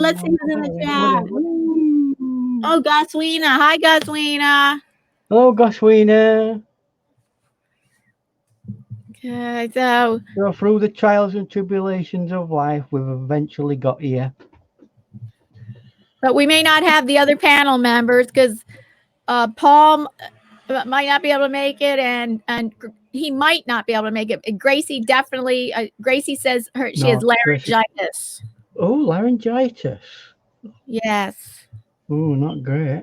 Let's see who's in the chat. Oh, Goswina. Hi, Goswina. Hello, Goswina. Okay, so through the trials and tribulations of life, we've eventually got here. But we may not have the other panel members because Paul might not be able to make it, and he might not be able to make it. Gracie definitely. Gracie says she has laryngitis. Oh, laryngitis. Yes. Oh, not great.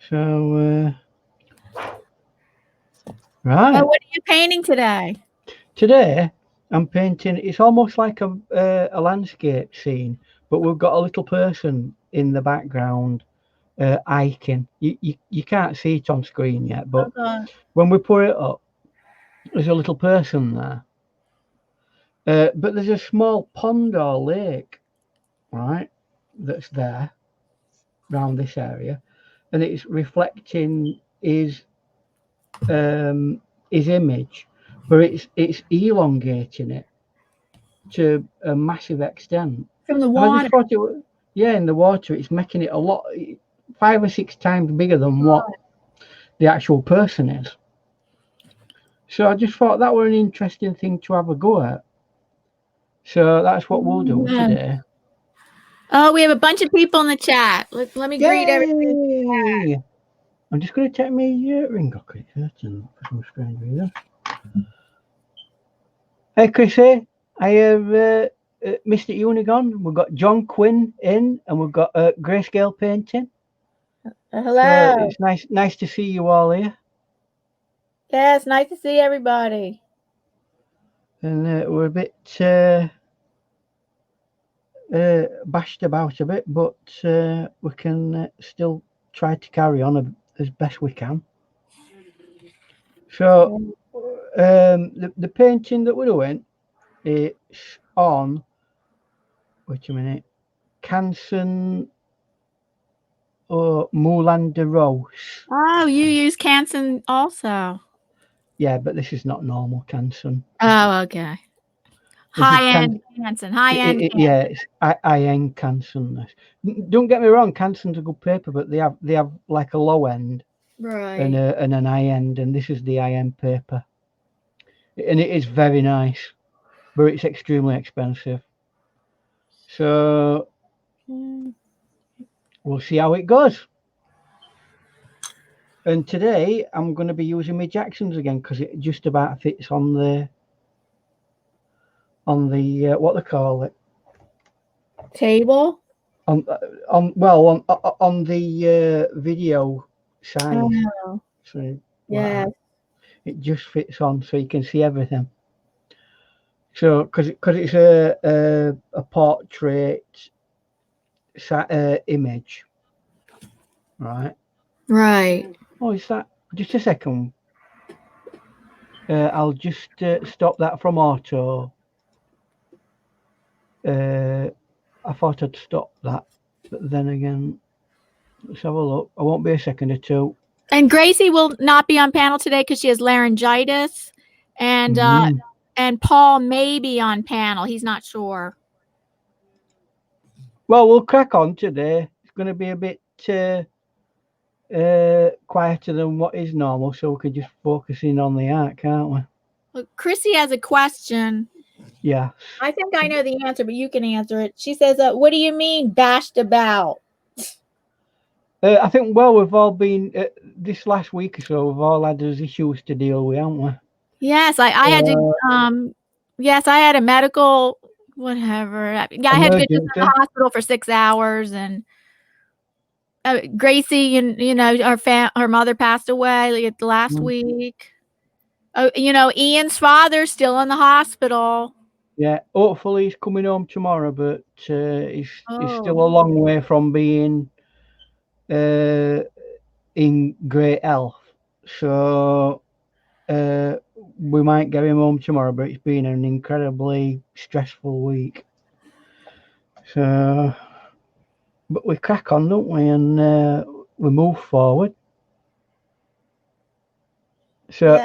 So, right. Oh, what are you painting today? Today, I'm painting. It's almost like a landscape scene, but we've got a little person in the background, hiking. You can't see it on screen yet, but when we put it up, there's a little person there. But there's a small pond or lake, right, that's there around this area, and it's reflecting his image, but it's elongating it to a massive extent. From the water. I just thought in the water, it's making it a lot, 5 or 6 times bigger than what the actual person is. So I just thought that were an interesting thing to have a go at. So that's what we'll do today. Oh, we have a bunch of people in the chat. Let me greet everybody. I'm just going to take my ring off it for some strange reason. Hey, Chrissy, I have Mr. Unigon. We've got John Quinn in, and we've got Grayscale Painting. Hello. So it's nice to see you all here. Yeah, it's nice to see everybody. And we're a bit bashed about a bit, but we can still try to carry on as best we can. So the painting that we're doing, it's on, wait a minute, Canson or Moulin de Rose. Oh, you use Canson also. Yeah, but this is not normal Canson. Oh, okay. High-end Canson. High-end Canson. Yeah, it's high-end Canson. Don't get me wrong, Canson's a good paper, but they have like a low end, right, and an high end, and this is the high end paper, and it is very nice, but it's extremely expensive. So we'll see how it goes. And today I'm going to be using my Jacksons again because it just about fits on the what they call it, table, on the video side. Oh. So yeah, it just fits on, so you can see everything. So because it's a portrait image, right? Oh, is that just a second? I'll just stop that from auto. I thought I'd stop that, but then again, let's have a look. I won't be a second or two. And Gracie will not be on panel today because she has laryngitis, and Paul may be on panel. He's not sure. Well, we'll crack on today. It's going to be a bit quieter than what is normal, so we can just focus in on the art, can't we? Well, Chrissy has a question. Yeah. I think I know the answer, but you can answer it. She says, what do you mean bashed about? I think, well, we've all been, this last week or so, we've all had those issues to deal with, haven't we? Yes, I had to, yes, I had a medical, whatever. Yeah, I had to go to the hospital for 6 hours, and Gracie, you know, her mother passed away like last week. You know, Ian's father's still in the hospital. Yeah, hopefully he's coming home tomorrow, but he's still a long way from being in great health. So we might get him home tomorrow, but it's been an incredibly stressful week. So, but we crack on, don't we? And we move forward. So,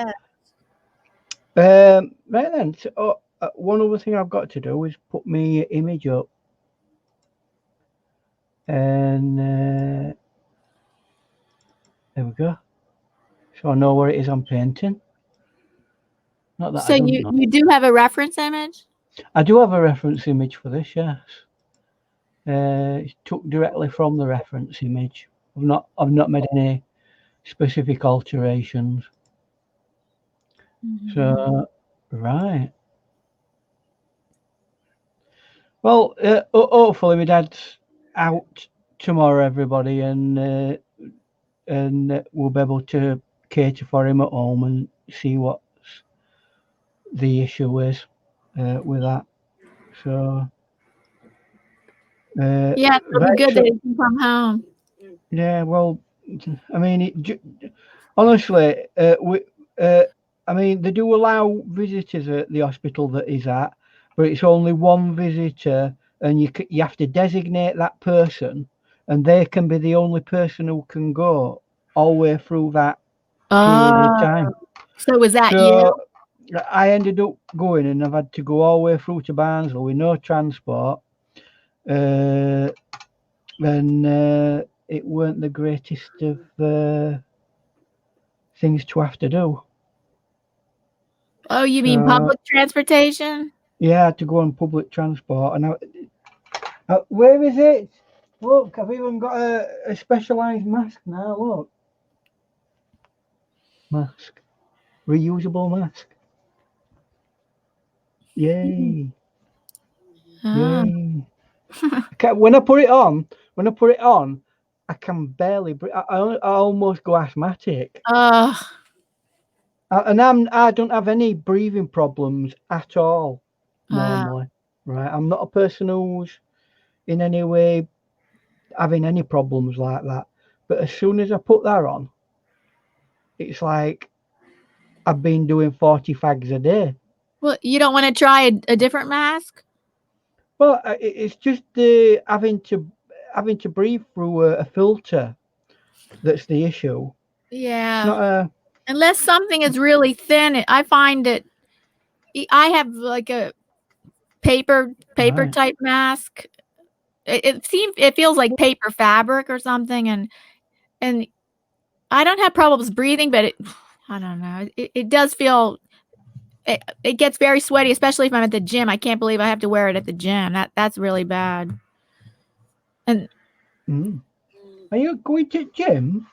right then. So, one other thing I've got to do is put my image up, and there we go. So I know where it is I'm painting. Not that So I don't know. you do have a reference image? I do have a reference image for this, yes. It's took directly from the reference image. I've not made any specific alterations. Mm-hmm. So, right. Well, hopefully my dad's out tomorrow, everybody, and we'll be able to cater for him at home and see what the issue is with that. So, Yeah, it'll right, be good so, that he can come home. yeah, well, I mean, honestly, I mean, they do allow visitors at the hospital that he's at, but it's only one visitor, and you have to designate that person, and they can be the only person who can go all the way through that period of time. So was that you? So I ended up going, and I've had to go all the way through to Barnsley with no transport, and it weren't the greatest of things to have to do. Oh, you mean public transportation? Yeah, I had to go on public transport, and where is it? Look, I've even got a specialised mask now. Look, mask, reusable mask. Yay! Yay! When I put it on, I can barely breathe. I almost go asthmatic. And I don't have any breathing problems at all normally. Right, I'm not a person who's in any way having any problems like that. But as soon as I put that on, it's like I've been doing 40 fags a day. Well, you don't want to try a different mask? Well, it's just having to breathe through a filter that's the issue. Yeah. It's not unless something is really thin. I find that I have like a paper right. type mask. It feels like paper fabric or something, and I don't have problems breathing, but I don't know. It does feel. It gets very sweaty, especially if I'm at the gym. I can't believe I have to wear it at the gym. That's really bad. And are you going to the gym?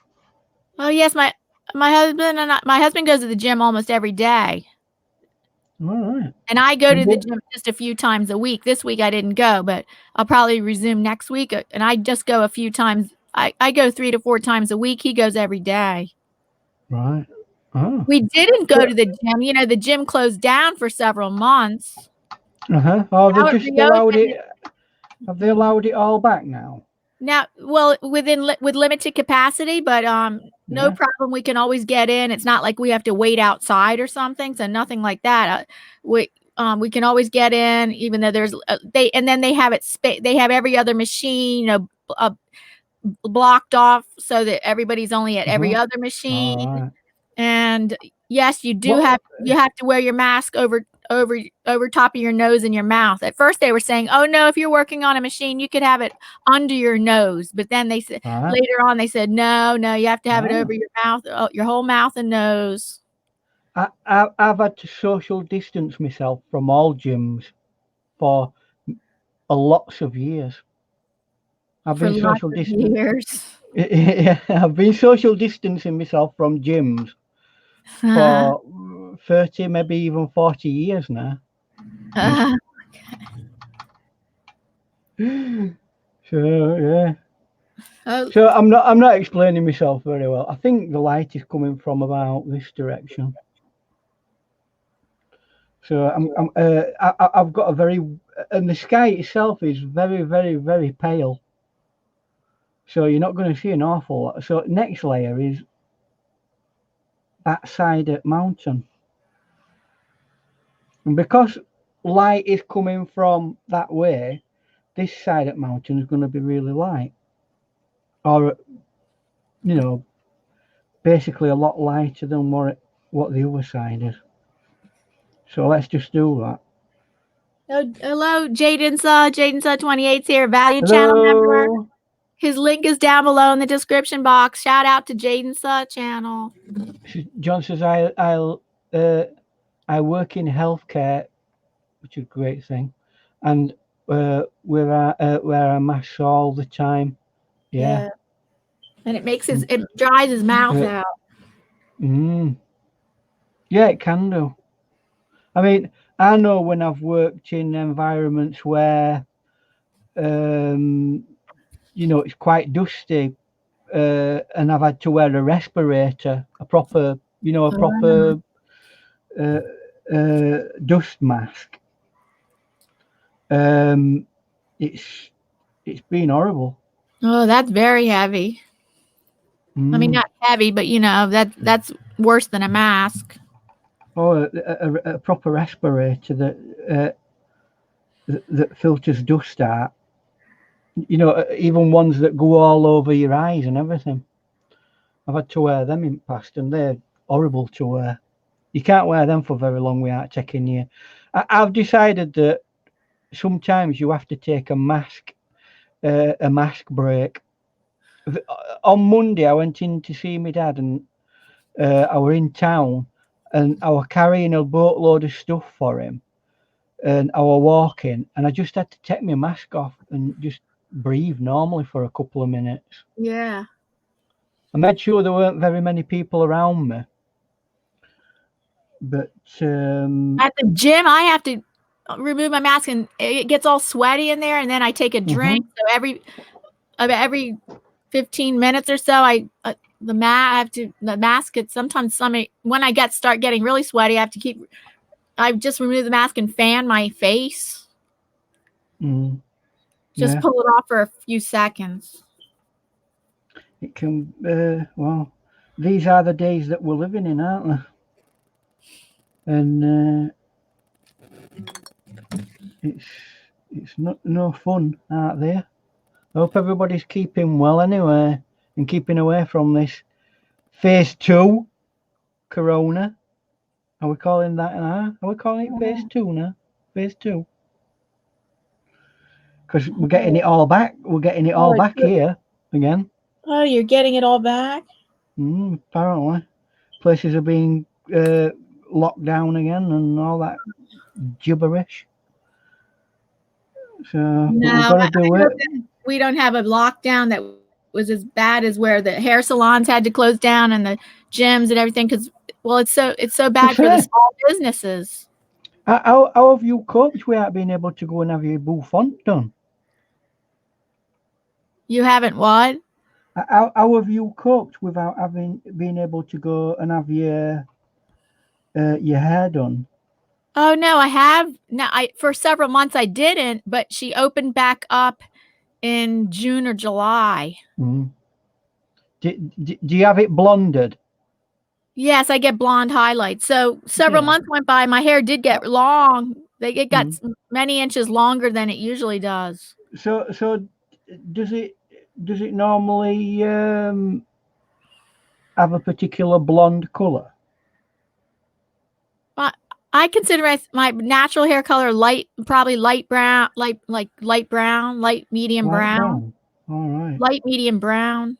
Oh yes, my husband goes to the gym almost every day. All right. And I go to the gym just a few times a week. This week I didn't go, but I'll probably resume next week. And I just go a few times. I go 3 to 4 times a week. He goes every day. Right. Oh. We didn't go to the gym. You know, the gym closed down for several months. Oh, they've just allowed it. Have they allowed it all back now? Now, well, with limited capacity, but no problem. We can always get in. It's not like we have to wait outside or something. So nothing like that. We can always get in, even though there's and then they have they have every other machine, you know, blocked off so that everybody's only at every other machine. Right. And yes, you do have to wear your mask over top of your nose and your mouth. At first they were saying, oh no, if you're working on a machine, you could have it under your nose. But then they said later on, they said, no, you have to have it over your mouth, your whole mouth and nose. I've had to social distance myself from all gyms for lots of years. I've been social distancing. Yeah, I've been social distancing myself from gyms for 30, maybe even 40 years now. So yeah. So I'm not explaining myself very well. I think the light is coming from about this direction. So I've got a very, and the sky itself is very, very, very pale. So you're not going to see an awful lot. So next layer is that side of mountain. And because light is coming from that way, this side of mountain is going to be really light. Or, you know, basically a lot lighter than what the other side is. So let's just do that. Oh, hello, Jayden Suh28 here, Value Channel member. Hello. His link is down below in the description box. Shout out to Jayden Suh channel. John says I work in healthcare, which is a great thing, and wear a mask all the time. Yeah. And it makes it dries his mouth out. Yeah, it can do. I mean, I know when I've worked in environments where you know, it's quite dusty, and I've had to wear a respirator, a proper, you know, a proper dust mask. It's been horrible. Oh, that's very heavy. I mean, not heavy, but you know, that's worse than a mask. Oh, a proper respirator that filters dust out. You know, even ones that go all over your eyes and everything. I've had to wear them in the past, and they're horrible to wear. You can't wear them for very long without checking you. I've decided that sometimes you have to take a mask break. On Monday, I went in to see my dad, and I were in town, and I were carrying a boatload of stuff for him, and I were walking, and I just had to take my mask off and just breathe normally for a couple of minutes. Yeah. I made sure there weren't very many people around me. But at the gym, I have to remove my mask, and it gets all sweaty in there, and then I take a drink. So every 15 minutes or so, I have to the mask. It's sometimes when I start getting really sweaty, I just remove the mask and fan my face. Just pull it off for a few seconds. It can, well, these are the days that we're living in, aren't they? And it's no fun out there. I hope everybody's keeping well anyway, and keeping away from this phase 2 corona. Are we calling that now? Are we calling it phase 2 now? Phase 2. Because we're getting it all back. We're getting it all back here again. Oh, you're getting it all back? Apparently. Places are being locked down again and all that gibberish. So no, we've got to do it. We don't have a lockdown that was as bad as where the hair salons had to close down and the gyms and everything, because it's so bad for the small businesses. How have you coped without being able to go and have your bouffant done? You haven't what? How have you coped without being able to go and have your hair done? Oh no, I have. No, for several months I didn't, but she opened back up in June or July. Do you have it blonded? Yes, I get blonde highlights. So several months went by. My hair did get long. It got many inches longer than it usually does. So does it normally have a particular blonde color? I consider my natural hair color probably light brown, light brown, light medium brown. All right. Light medium brown.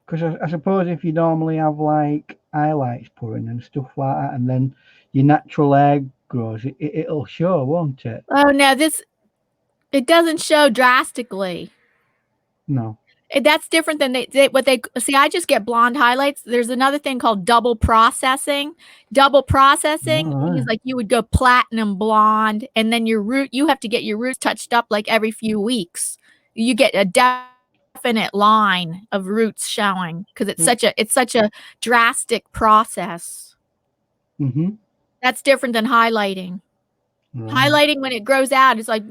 Because I suppose if you normally have like highlights put in and stuff like that, and then your natural hair grows, it'll show, won't it? Oh no, it doesn't show drastically. No. That's different than what they see. I just get blonde highlights. There's another thing called double processing. Double processing is like you would go platinum blonde, and then you have to get your roots touched up like every few weeks. You get a definite line of roots showing because it's such a drastic process. That's different than highlighting. Highlighting when it grows out is like,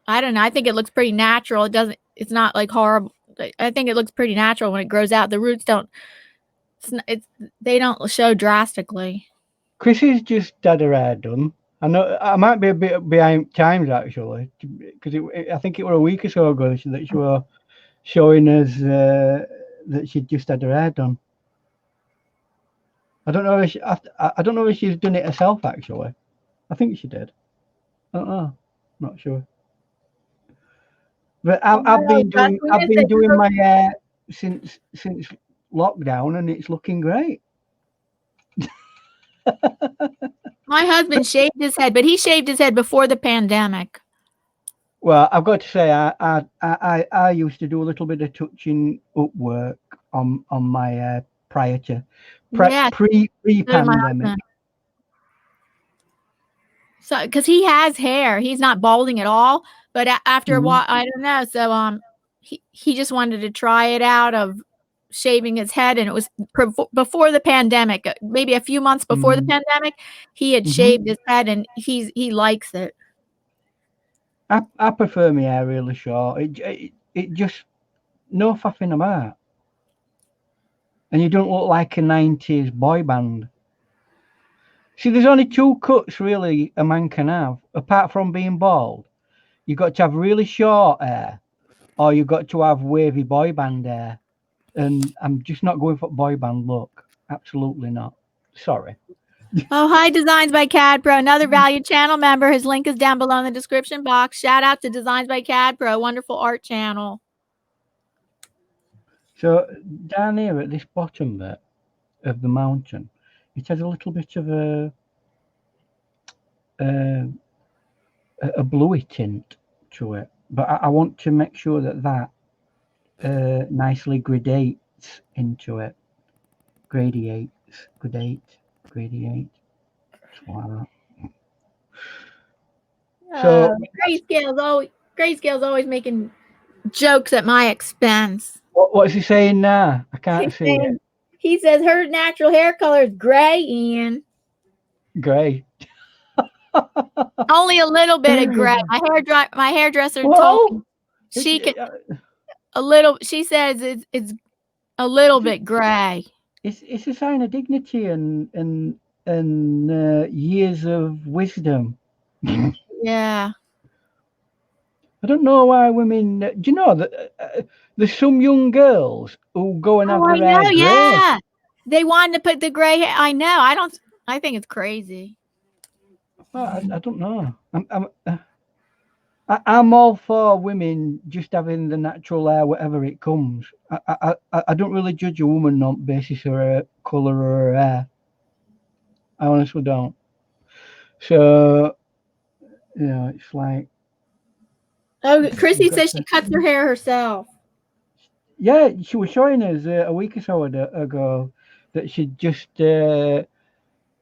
I don't know. I think it looks pretty natural. It's not like horrible. I think it looks pretty natural when it grows out. The roots they don't show drastically. Chrissy's just had her hair done. I know I might be a bit behind times actually, because I think it was a week or so ago that she was showing us that she'd just had her hair done. I don't know if she's done it herself actually. I think she did. Not sure. But Oh, I've been that's doing what it is. my hair since lockdown, and it's looking great. My husband shaved his head, but he shaved his head before the pandemic. Well, I've got to say, I used to do a little bit of touching up work on my hair prior to Yeah, pre-pandemic. So, because he has hair, he's not balding at all. But after a while, I don't know. So, he just wanted to try it out of shaving his head, and it was before the pandemic, maybe a few months before the pandemic. He had shaved his head, and he likes it. I prefer my hair really short. It just no faffing about, and you don't look like a 90s boy band. See, there's only two cuts really a man can have, apart from being bald. You've got to have really short hair, or you've got to have wavy boy band hair. And I'm just not going for boy band look. Absolutely not. Sorry. Oh, hi, Designs by CADPRO, another valued channel member. His link is down below in the description box. Shout out to Designs by CADPRO, wonderful art channel. So down here at this bottom bit of the mountain, it has a little bit of a bluey tint to it, but I want to make sure that nicely gradates into it. Gradiates. Wow. So Grayscale's always making jokes at my expense. what's he saying now? I can't see it. He says her natural hair color is gray, Ian. Gray. Only a little bit of gray. My hairdresser told me she could a little. She says it's a little bit gray. It's a sign of dignity and years of wisdom. Yeah. I don't know why women. Do you know that there's some young girls who go and have their hair gray? Yeah. They wanted to put the gray hair. I know. I think it's crazy. Well, I don't know. I'm all for women just having the natural hair, whatever it comes. I don't really judge a woman on basis of her color or her hair. I honestly don't. So, it's like. Oh, Chrissy says she cuts her hair herself. Yeah, she was showing us a week or so ago that she'd just done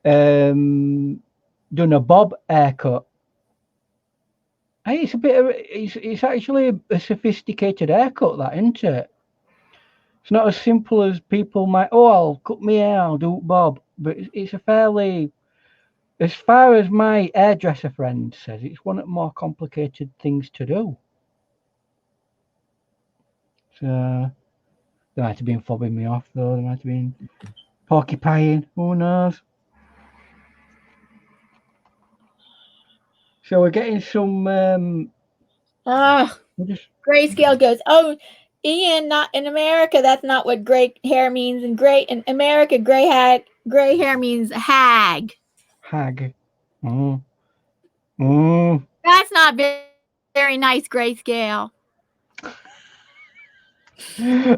a bob haircut. Hey, it's actually a sophisticated haircut, that, isn't it? It's not as simple as people might. Oh, I'll cut my hair, I'll do bob, but it's a fairly, as far as my hairdresser friend says, it's one of the more complicated things to do. So they might have been fobbing me off, though. They might have been porcupine. Who knows? So we're getting some. Grayscale goes, oh, Ian, not in America. That's not what gray hair means. In America, gray hair means hag. Hag. That's not very nice, Grayscale.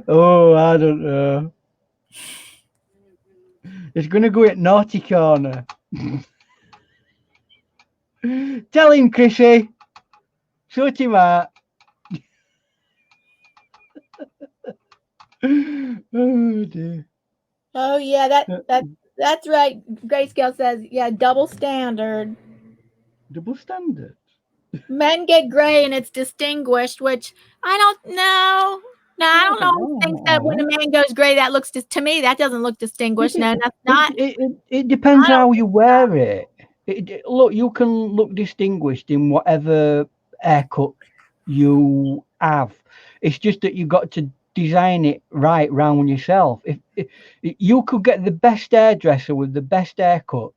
Oh, I don't know. It's going to go at naughty corner. Tell him, Chrissy. Sort him out. Oh dear. Oh yeah, that's right. Grayscale says, yeah, double standard. Double standard. Men get gray and it's distinguished, which I don't know. No, I don't know. I think that when a man goes gray, that looks to me that doesn't look distinguished. No, that's not. It depends how you wear it. Look, you can look distinguished in whatever haircut you have. It's just that you got to design it right round yourself. If you could get the best hairdresser with the best haircut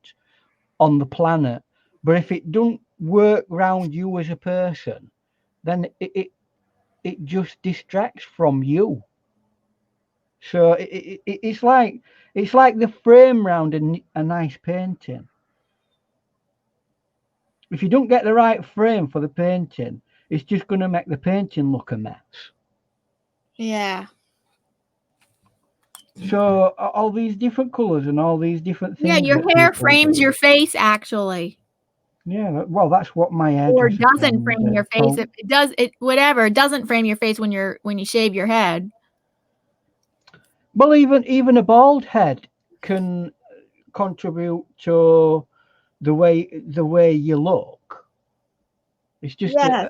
on the planet, but if it don't work round you as a person, then it just distracts from you. So it's like the frame round a nice painting. if you don't get the right frame for the painting, it's just going to make the painting look a mess. Yeah. So all these different colors and all these different things. Yeah, your hair frames your face, actually. Yeah, well, that's what my hair Or doesn't frame your face. It does it whatever. It doesn't frame your face when you shave your head. Well, even a bald head can contribute to the way you look. It's just Yes.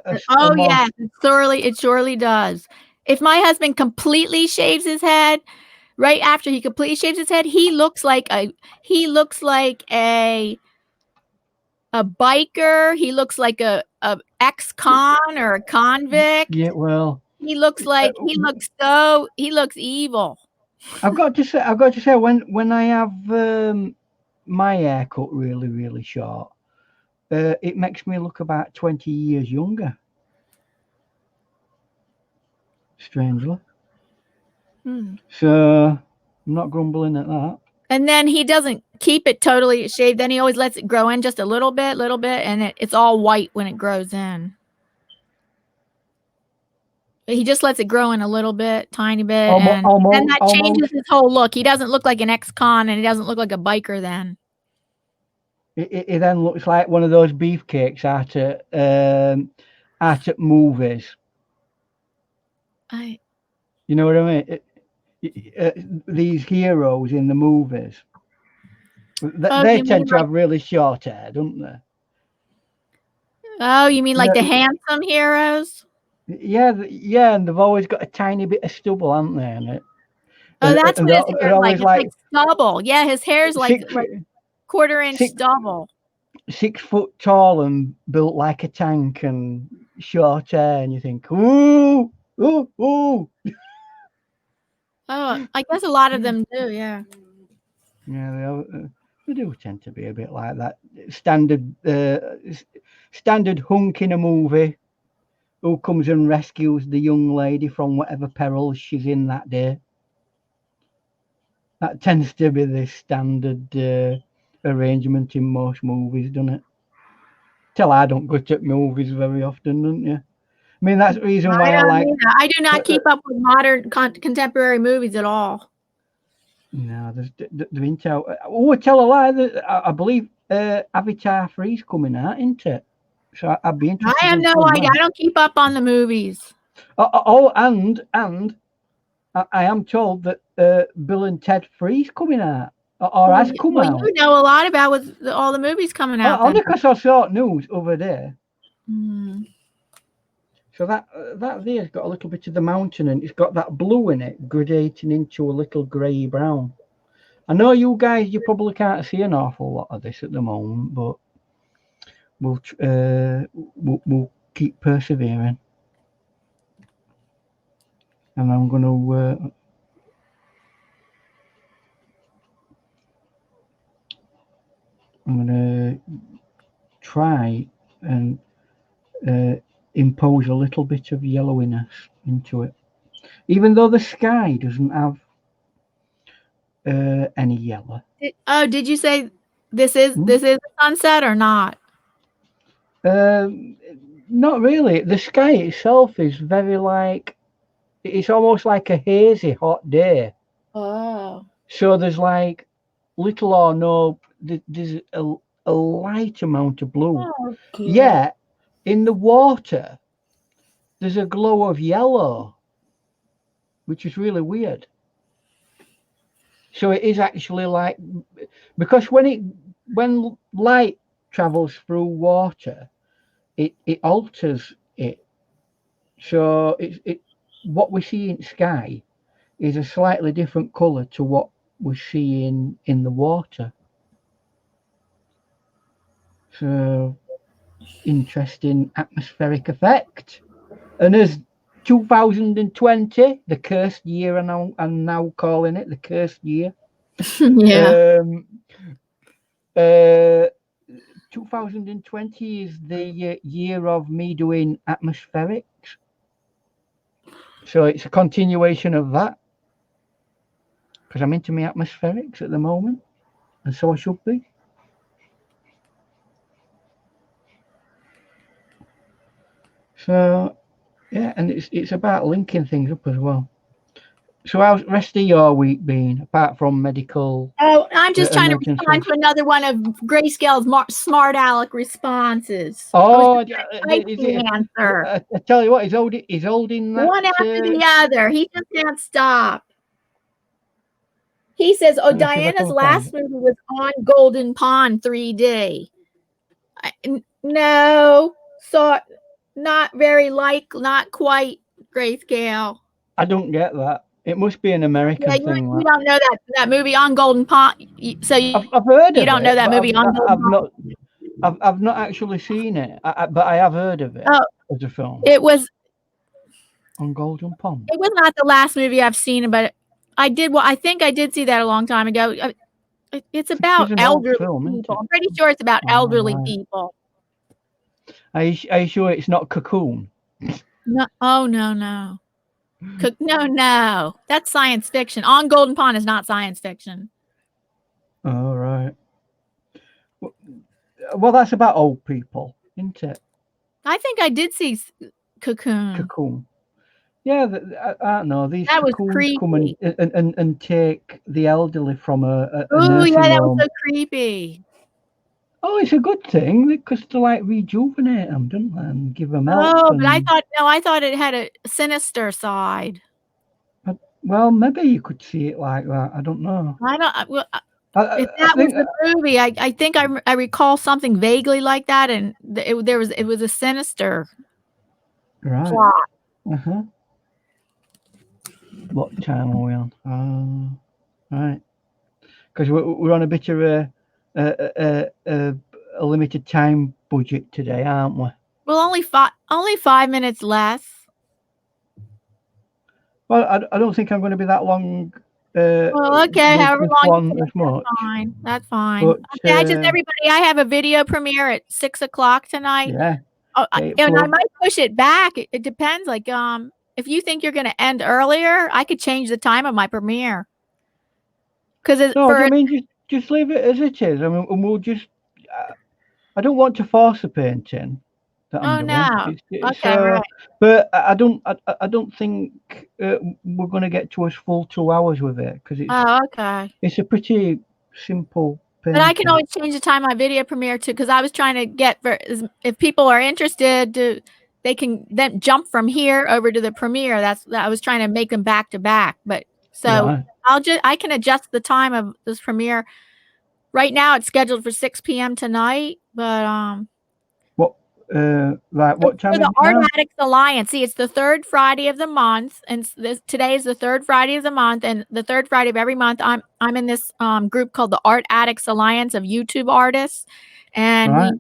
Yes, it surely does. If my husband completely shaves his head, right after he completely shaves his head, he looks like a biker. He looks like a ex-con or a convict. Yeah, well, he looks evil. I've got to say when I have my hair cut really, really short, it makes me look about 20 years younger. Strangely. So I'm not grumbling at that. And then he doesn't keep it totally shaved. Then he always lets it grow in just a little bit, and it's all white when it grows in. He just lets it grow in a little bit, tiny bit, and then that changes his whole look. He doesn't look like an ex-con, and he doesn't look like a biker then. It then looks like one of those beefcakes at movies. You know what I mean? These heroes in the movies, they tend to have really short hair, don't they? Oh, you mean like the handsome heroes? Yeah, and they've always got a tiny bit of stubble, haven't they? In it. Oh, that's what his hair is like. It's like stubble. Yeah, his hair's like quarter-inch stubble. 6 foot tall and built like a tank and short hair, and you think, ooh. Oh, I guess a lot of them do, yeah. Yeah, they do tend to be a bit like that. Standard hunk in a movie who comes and rescues the young lady from whatever peril she's in that day. That tends to be the standard arrangement in most movies, doesn't it? Till I don't go to movies very often, don't you? I mean, that's the reason why I do not keep up with modern contemporary movies at all. No, they're into. Oh, tell a lie. I believe Avatar 3 is coming out, isn't it? So I'd be interested. I have no idea. I don't keep up on the movies. And I am told that Bill and Ted 3 is coming out, or has come out. You know a lot about with all the movies coming out. Only because I saw news over there. So that there's got a little bit of the mountain, and it's got that blue in it, gradating into a little grey brown. I know you guys, you probably can't see an awful lot of this at the moment, but we'll keep persevering. And I'm going to try and impose a little bit of yellowiness into it, even though the sky doesn't have any yellow. Did you say this is a sunset or not? Not really. The sky itself is very it's almost like a hazy hot day. Oh. So there's like little or no, there's a light amount of blue. Oh, yeah, in the water, there's a glow of yellow, which is really weird. So it is actually like, because when light travels through water, it alters it. So what we see in sky is a slightly different color to what we see in the water. So interesting atmospheric effect. And as 2020, the cursed year, I'm now calling it the cursed year. Yeah. 2020 is the year of me doing atmospherics. So it's a continuation of that. Because I'm into my atmospherics at the moment. And so I should be. So yeah, and it's about linking things up as well. So how's the rest of your week been, apart from medical? Oh, I'm just trying to emergencies? respond to another one of Grayscale's smart aleck responses. Oh, Is the answer. I tell you what, he's holding that. One after the other. He just can't stop. He says, "Oh, Let me see if I Diana's can last find movie was on Golden Pond 3D." No, so not very not quite Grayscale. I don't get that. It must be an American Yeah, thing. you don't know that movie on Golden Pond. So I've heard you of don't it, know that but movie on Golden Pond. I've not actually seen it. But I have heard of it as a film. It was on Golden Pond. It was not the last movie I've seen, but I think I did see that a long time ago. It's about elderly people. I'm pretty sure it's about elderly people. Are you sure it's not Cocoon? No, oh no. No. That's science fiction. On Golden Pond is not science fiction. Oh, right. Well, that's about old people, isn't it? I think I did see Cocoon. Cocoon. Yeah, I don't know. These cocoons come and take the elderly from a nursing yeah, that home. was so creepy. Oh, it's a good thing because they like rejuvenate them, don't they, and give them help. Oh, but I thought it had a sinister side. Well, maybe you could see it like that. I don't know. If that was the movie, I think I recall something vaguely like that, and it was a sinister plot. What channel are we on? Right, because we're on a bit of a limited time budget today, aren't we? Well, only 5 minutes less. Well, I don't think I'm going to be that long. Well, okay, however long you take, that's fine. But, okay, everybody, I have a video premiere at 6 o'clock tonight. Yeah. And I might push it back. It depends. Like, if you think you're going to end earlier, I could change the time of my premiere. I mean, just leave it as it is. I mean, and we'll just. I don't want to force the painting. No. Right. But I don't think we're going to get to us full 2 hours with it because it's. It's a pretty simple painting. But I can always change the time of my video premiere too, because I was trying to get if people are interested, they can then jump from here over to the premiere. I was trying to make them back to back. But so I can adjust the time of this premiere. Right now, it's scheduled for 6 p.m. tonight, but what time? For the Art Addicts Alliance. See, it's the third Friday of the month, and today is the third Friday of the month, and the third Friday of every month, I'm in this group called the Art Addicts Alliance of YouTube artists, and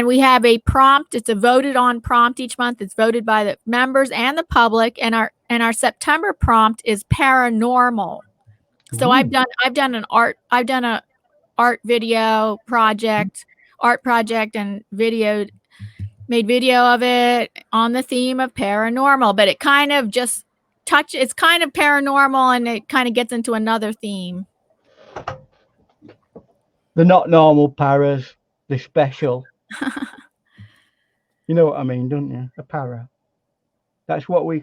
we have a prompt. It's a voted on prompt each month. It's voted by the members and the public, and our September prompt is paranormal. So I've done a art project, and made video of it on the theme of paranormal, but it kind of just it's kind of paranormal and it kind of gets into another theme. They're not normal paras, they're special. You know what I mean, don't you? A para. That's what we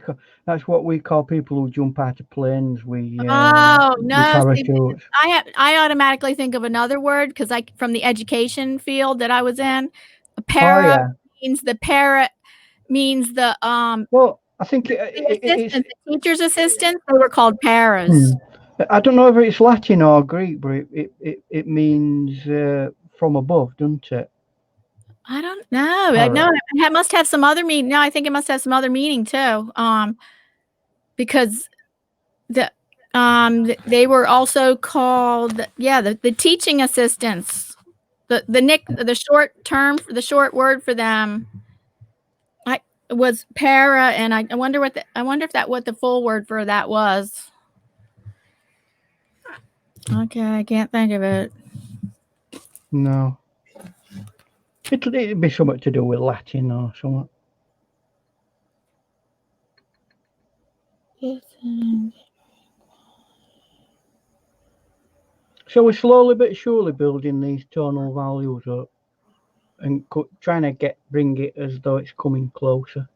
call people who jump out of planes. Parachutes. I automatically think of another word because from the education field that I was in, a para means the well, I think the teacher's assistants. They were called paras. I don't know if it's Latin or Greek, but it means from above, doesn't it? I don't know. No, it must have some other meaning. No, I think it must have some other meaning too. Because they were also called the teaching assistants. The short word for them was para, and I wonder what the full word for that was. Okay, I can't think of it. No. It'd be something to do with Latin or something. So we're slowly but surely building these tonal values up and trying to bring it as though it's coming closer.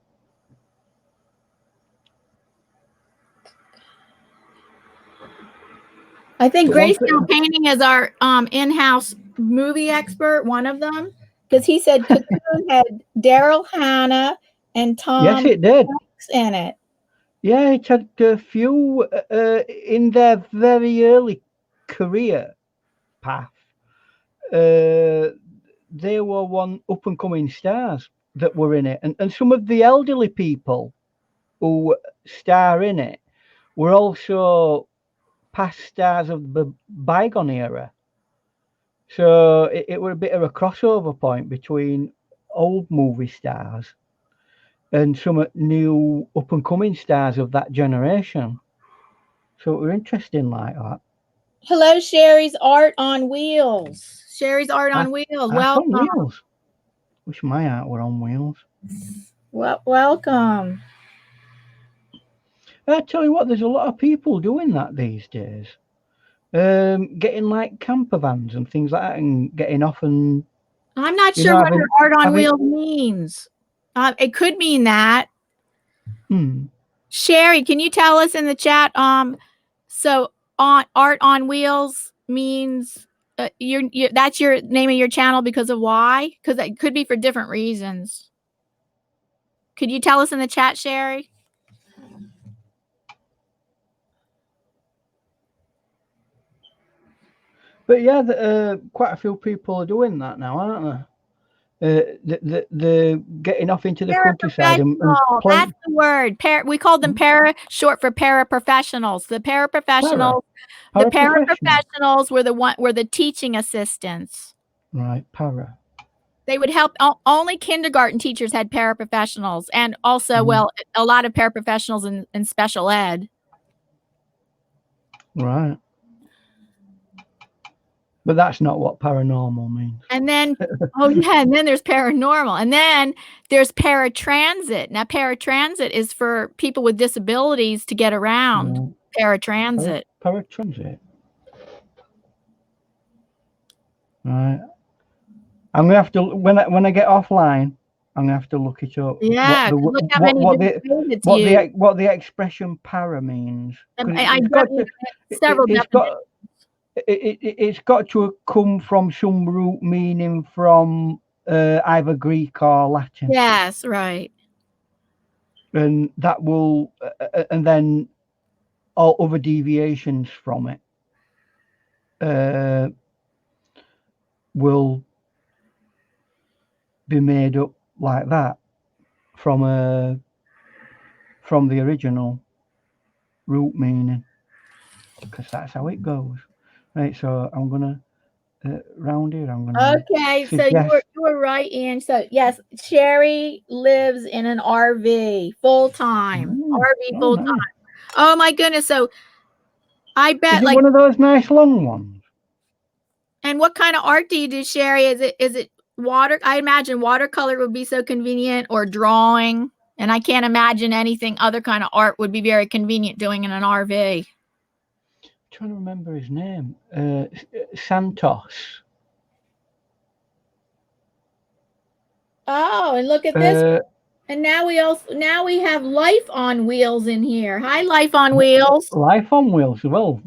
I think But Gracie Painting is our in-house movie expert, one of them, because he said Cocoon had Daryl Hannah and Tom yes, it did. Hanks in it. Yeah, it had a few in their very early career path. They were one up-and-coming stars that were in it, and some of the elderly people who star in it were also past stars of the bygone era. So it were a bit of a crossover point between old movie stars and some new up-and-coming stars of that generation. So it were interesting like that. Hello, Sherry's Art on Wheels. Sherry's Art on Wheels. Welcome. On wheels. Wish my art were on wheels. Well, welcome. I tell you what, there's a lot of people doing that these days. Getting like camper vans and things like that, and getting off and. I'm not sure what art on wheels means. It could mean that. Sherry, can you tell us in the chat? So art on wheels means that's your name of your channel because of why? Because it could be for different reasons. Could you tell us in the chat, Sherry? But yeah, quite a few people are doing that now, aren't they? They're getting off into the countryside. And that's the word. We called them short for paraprofessionals. The paraprofessionals. The paraprofessionals were the teaching assistants. Right, para. They would help. Only kindergarten teachers had paraprofessionals, and also, well, a lot of paraprofessionals in special ed. Right. But that's not what paranormal means. And then, and then there's paranormal. And then there's paratransit. Now, paratransit is for people with disabilities to get around. Paratransit. Paratransit. Right. I'm gonna have to when I get offline. I'm gonna have to look it up. Yeah, what the expression para means. It's got to come from some root meaning from either Greek or Latin. Yes, right. And that will, and then all other deviations from it will be made up like that from the original root meaning, because that's how it goes. Right, so I'm gonna round here. I'm gonna. Okay, so you were right, Ian. So yes, Sherry lives in an RV full time. RV full time. Nice. Oh my goodness! So I bet one of those nice long ones. And what kind of art do you do, Sherry? Is it water? I imagine watercolor would be so convenient, or drawing. And I can't imagine anything other kind of art would be very convenient doing in an RV. Trying to remember his name. Santos. Oh, and look at this. And now we have Life on Wheels in here. Hi, Life on Wheels. Life on Wheels. Well,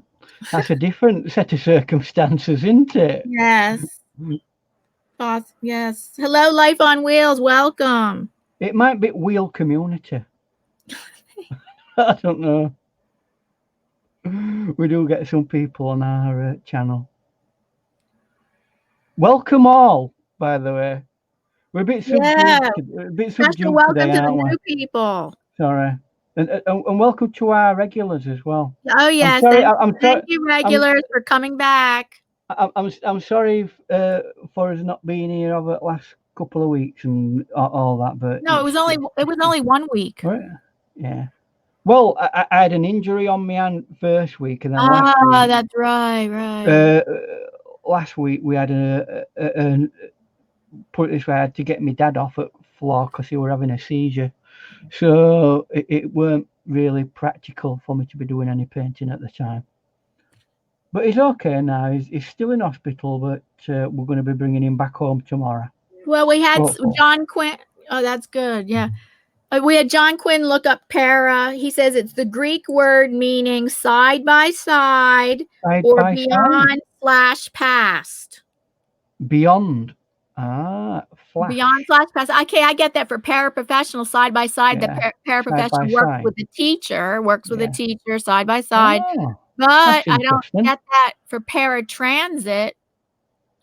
that's a different set of circumstances, isn't it? Yes. Yes. Hello, Life on Wheels. Welcome. It might be Wheel Community. I don't know. We do get some people on our channel. Welcome all, by the way. We're a bit subdued welcome today, to the new people. Sorry. And welcome to our regulars as well. Oh yes, thank you regulars for coming back. I'm sorry for us not being here over the last couple of weeks and all that, but no, it was only 1 week. Right? Yeah. Well, I had an injury on my hand first week, and then that's right. Last week we had put it this way, I had to get my dad off at floor because he were having a seizure, so it weren't really practical for me to be doing any painting at the time. But he's okay now. He's still in hospital, but we're going to be bringing him back home tomorrow. Well, we had John Quinn. Oh, that's good. Yeah. We had John Quinn look up para. He says it's the Greek word meaning side by side or beyond / past. Beyond. Flash. Beyond / past. Okay, I get that for paraprofessional side by side. Yeah, The paraprofessional works with the teacher, with a teacher side by side. Oh, but I don't get that for paratransit.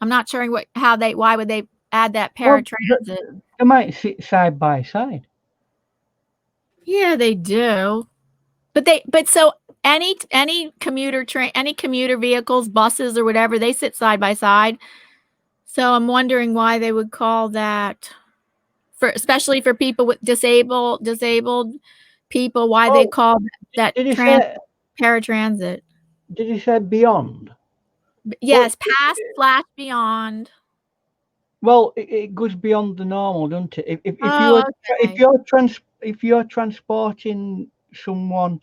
I'm not sure why would they add that paratransit? They might sit side by side. Yeah, they do. But so any commuter train, any commuter vehicles, buses or whatever, they sit side by side. So I'm wondering why they would call that especially for people with disabled people, why they call that paratransit. Did you say beyond? Yes, past / beyond. Well, it goes beyond the normal, doesn't it? If you're transporting someone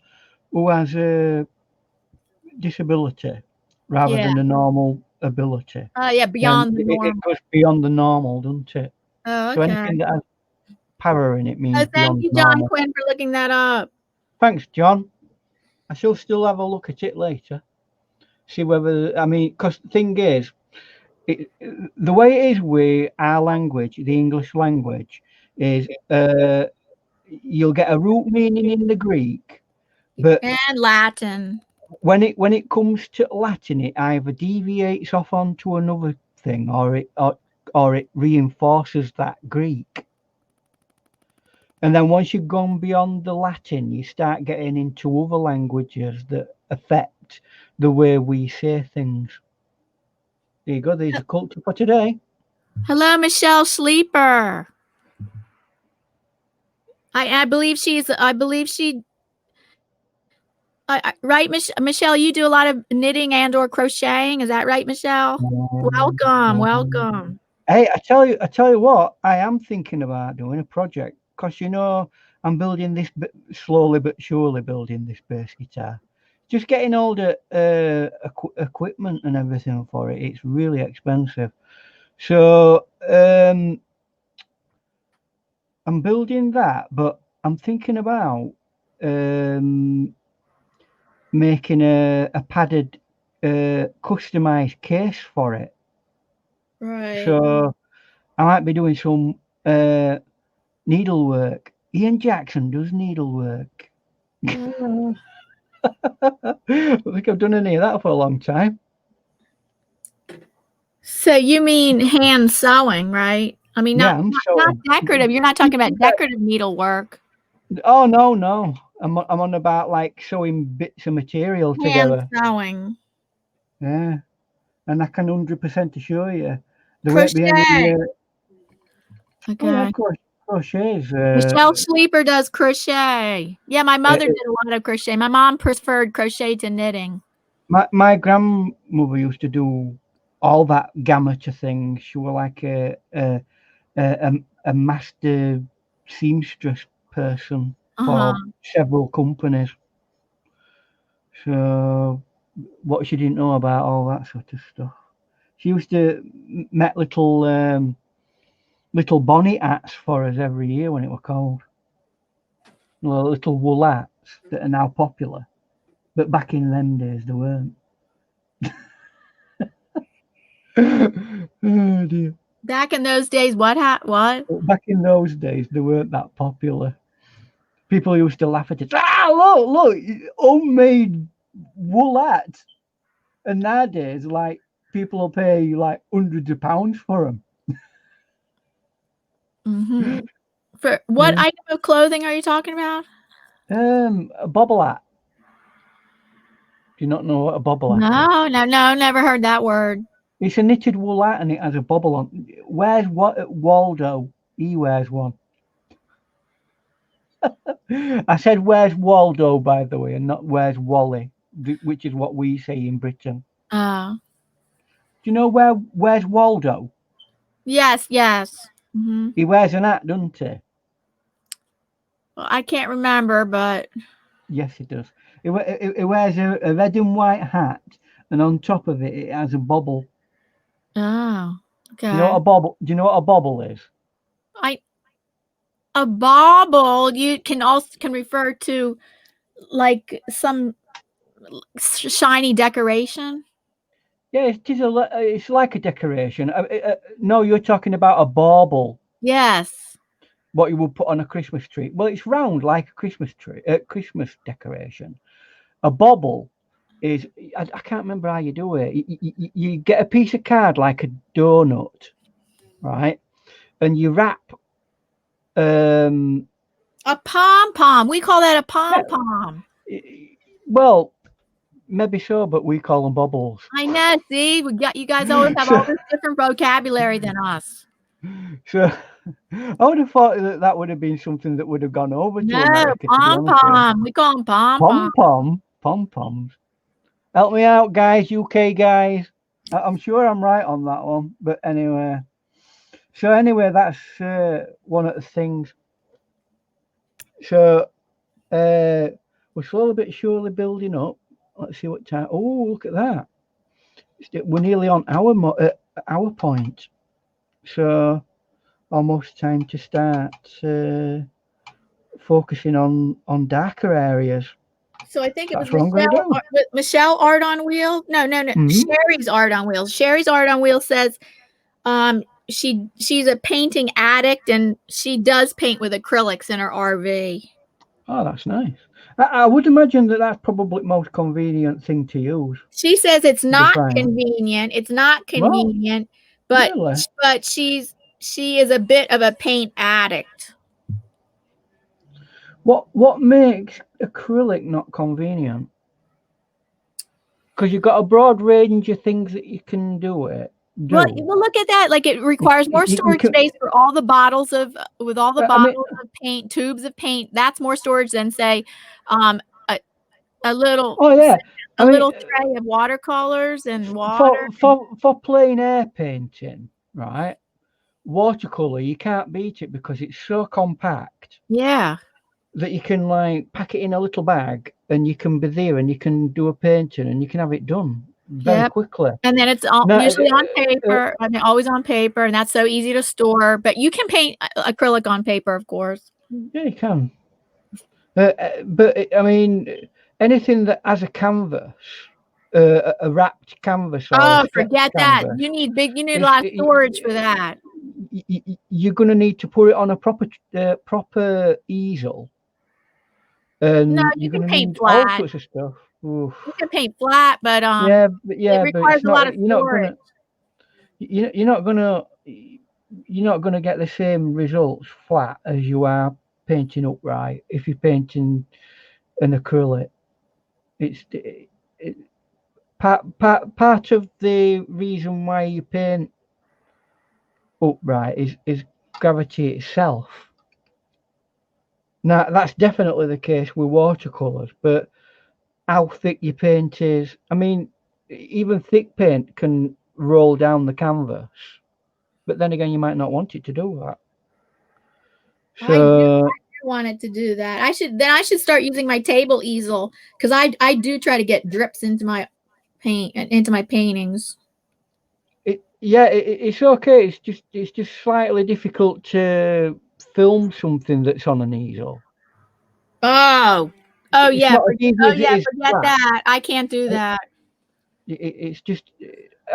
who has a disability rather than a normal ability. Beyond the normal. It goes beyond the normal, doesn't it? Oh, okay. So anything that has para in it means thank you, John Quinn, for looking that up. Thanks, John. I shall still have a look at it later. See whether, because the thing is, the way it is with our language, the English language, is you'll get a root meaning in the Greek, but and Latin. When it comes to Latin, it either deviates off onto another thing, or it reinforces that Greek. And then once you've gone beyond the Latin, you start getting into other languages that affect the way we say things. There you go. There's a culture for today. Hello, Michelle Sleeper. I believe she. Right, Michelle, you do a lot of knitting and or crocheting. Is that right, Michelle? Welcome. Hey, I tell you what, I am thinking about doing a project because I'm building this slowly but surely building this bass guitar. Just getting all the equipment and everything for it. It's really expensive. So I'm building that, but I'm thinking about making a padded customized case for it. Right. So I might be doing some needlework. Ian Jackson does needlework. I think I've done any of that for a long time. So you mean hand sewing, right? I mean, not decorative. You're not talking about decorative needlework. Oh no. I'm on about like sewing bits of material together. Hand sewing. Yeah, and I can 100% assure you there won't be any. Okay. Crochets. Michelle Sleeper does crochet. Yeah, my mother did a lot of crochet. My mom preferred crochet to knitting. My grandmother used to do all that gamut of things. She was like a master seamstress person for several companies. So what she didn't know about all that sort of stuff. She used to make little bonnet hats for us every year when it was cold. Little wool hats that are now popular, but back in them days they weren't. Oh dear. Back in those days, what? Back in those days, they weren't that popular. People used to laugh at it. Look, homemade wool hats. And nowadays, like, people will pay like hundreds of pounds for them. Mm-hmm. For what item of clothing are you talking about? A bobble hat. Do you not know what a bobble hat is? No, never heard that word. It's a knitted wool hat and it has a bobble on. Where's Waldo? He wears one. I said where's Waldo, by the way, and not where's Wally, which is what we say in Britain. Oh. Do you know where's Waldo? Yes. Mm-hmm. He wears an hat, doesn't he? Well, I can't remember, but yes, he does. He wears a red and white hat, and on top of it, it has a bobble. Oh, okay. Do you know what a bobble is? a bauble you can refer to like some shiny decoration. Yeah, it's like a decoration. No, you're talking about a bauble. Yes. What you would put on a Christmas tree. Well, it's round like a Christmas tree, Christmas decoration. A bauble is, I can't remember how you do it. You get a piece of card like a donut, right? And you wrap. A pom-pom. We call that a pom-pom. Well, maybe so, but we call them baubles. I know. See, you guys always have all this different vocabulary than us. So I would have thought that would have been something that would have gone over to America. Pom-pom. We call them pom-pom. Pom-poms. Help me out, guys, UK guys. I'm sure I'm right on that one. But anyway. So anyway, that's one of the things. So we're slowly but surely building up. Let's see what time. Oh, look at that. We're nearly on our point. So almost time to start focusing on darker areas. So I think it was Michelle Art on Wheel. No. Sherry's Art on Wheels. Sherry's Art on Wheels says she's a painting addict and she does paint with acrylics in her RV. Oh, that's nice. I would imagine that's probably the most convenient thing to use. She says it's not convenient. It's not convenient, but really? But she is a bit of a paint addict. What makes acrylic not convenient? Because you've got a broad range of things that you can do it. Well, look at that. Like it requires more storage space for all the bottles of paint, tubes of paint. That's more storage than say a little little tray of watercolors and water. For plein air painting, right? Watercolor, you can't beat it because it's so compact. Yeah. That you can like pack it in a little bag and you can be there and you can do a painting and you can have it done very quickly. And then it's usually on paper. Always on paper, and that's so easy to store. But you can paint acrylic on paper, of course. Yeah, you can. But I mean, anything that has a canvas, a wrapped canvas. Forget that. You need a lot of storage for that. You're going to need to put it on a proper easel. And you can paint flat. All sorts of stuff. Oof. You can paint flat, but it requires a lot of storage. You're not gonna get the same results flat as you are painting upright if you're painting an acrylic. It's part of the reason why you paint upright is gravity itself. Now that's definitely the case with watercolors, but how thick your paint is, I mean, even thick paint can roll down the canvas, but then again, you might not want it to do that. So I do want it to do that. I should start using my table easel because I do try to get drips into my paintings. It's okay. It's just slightly difficult to film something that's on an easel. Oh yeah, forget that. I can't do that. It's just,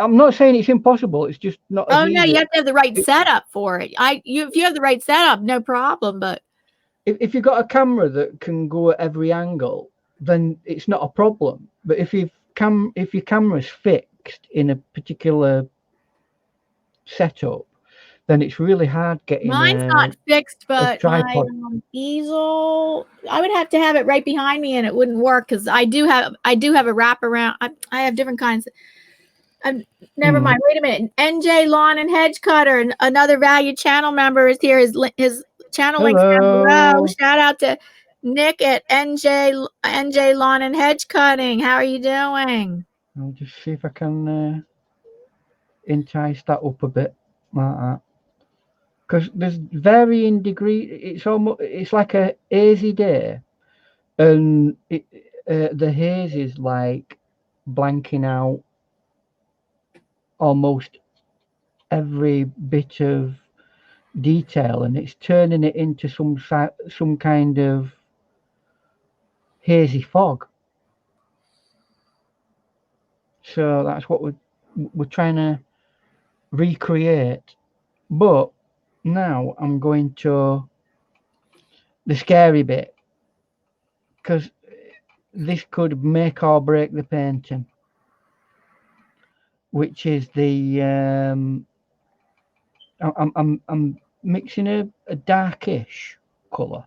I'm not saying it's impossible. It's just not. Oh no, you have to have the right setup for it. If you have the right setup, no problem. But if you've got a camera that can go at every angle, then it's not a problem. But if your camera's fixed in a particular setup, then it's really hard getting. Mine's not fixed, but my easel, I would have to have it right behind me, and it wouldn't work because I do have a wraparound. I have different kinds. Never mind. Wait a minute. NJ Lawn and Hedge Cutter, and another valued channel member is here. His channel links down below. Shout out to Nick at NJ Lawn and Hedge Cutting. How are you doing? I'll just see if I can entice that up a bit like that. Because there's varying degree. It's like a hazy day, and the haze is like blanking out almost every bit of detail, and it's turning it into some kind of hazy fog. So that's what we're trying to recreate. But now I'm going to the scary bit, because this could make or break the painting, which is the I'm mixing a darkish colour,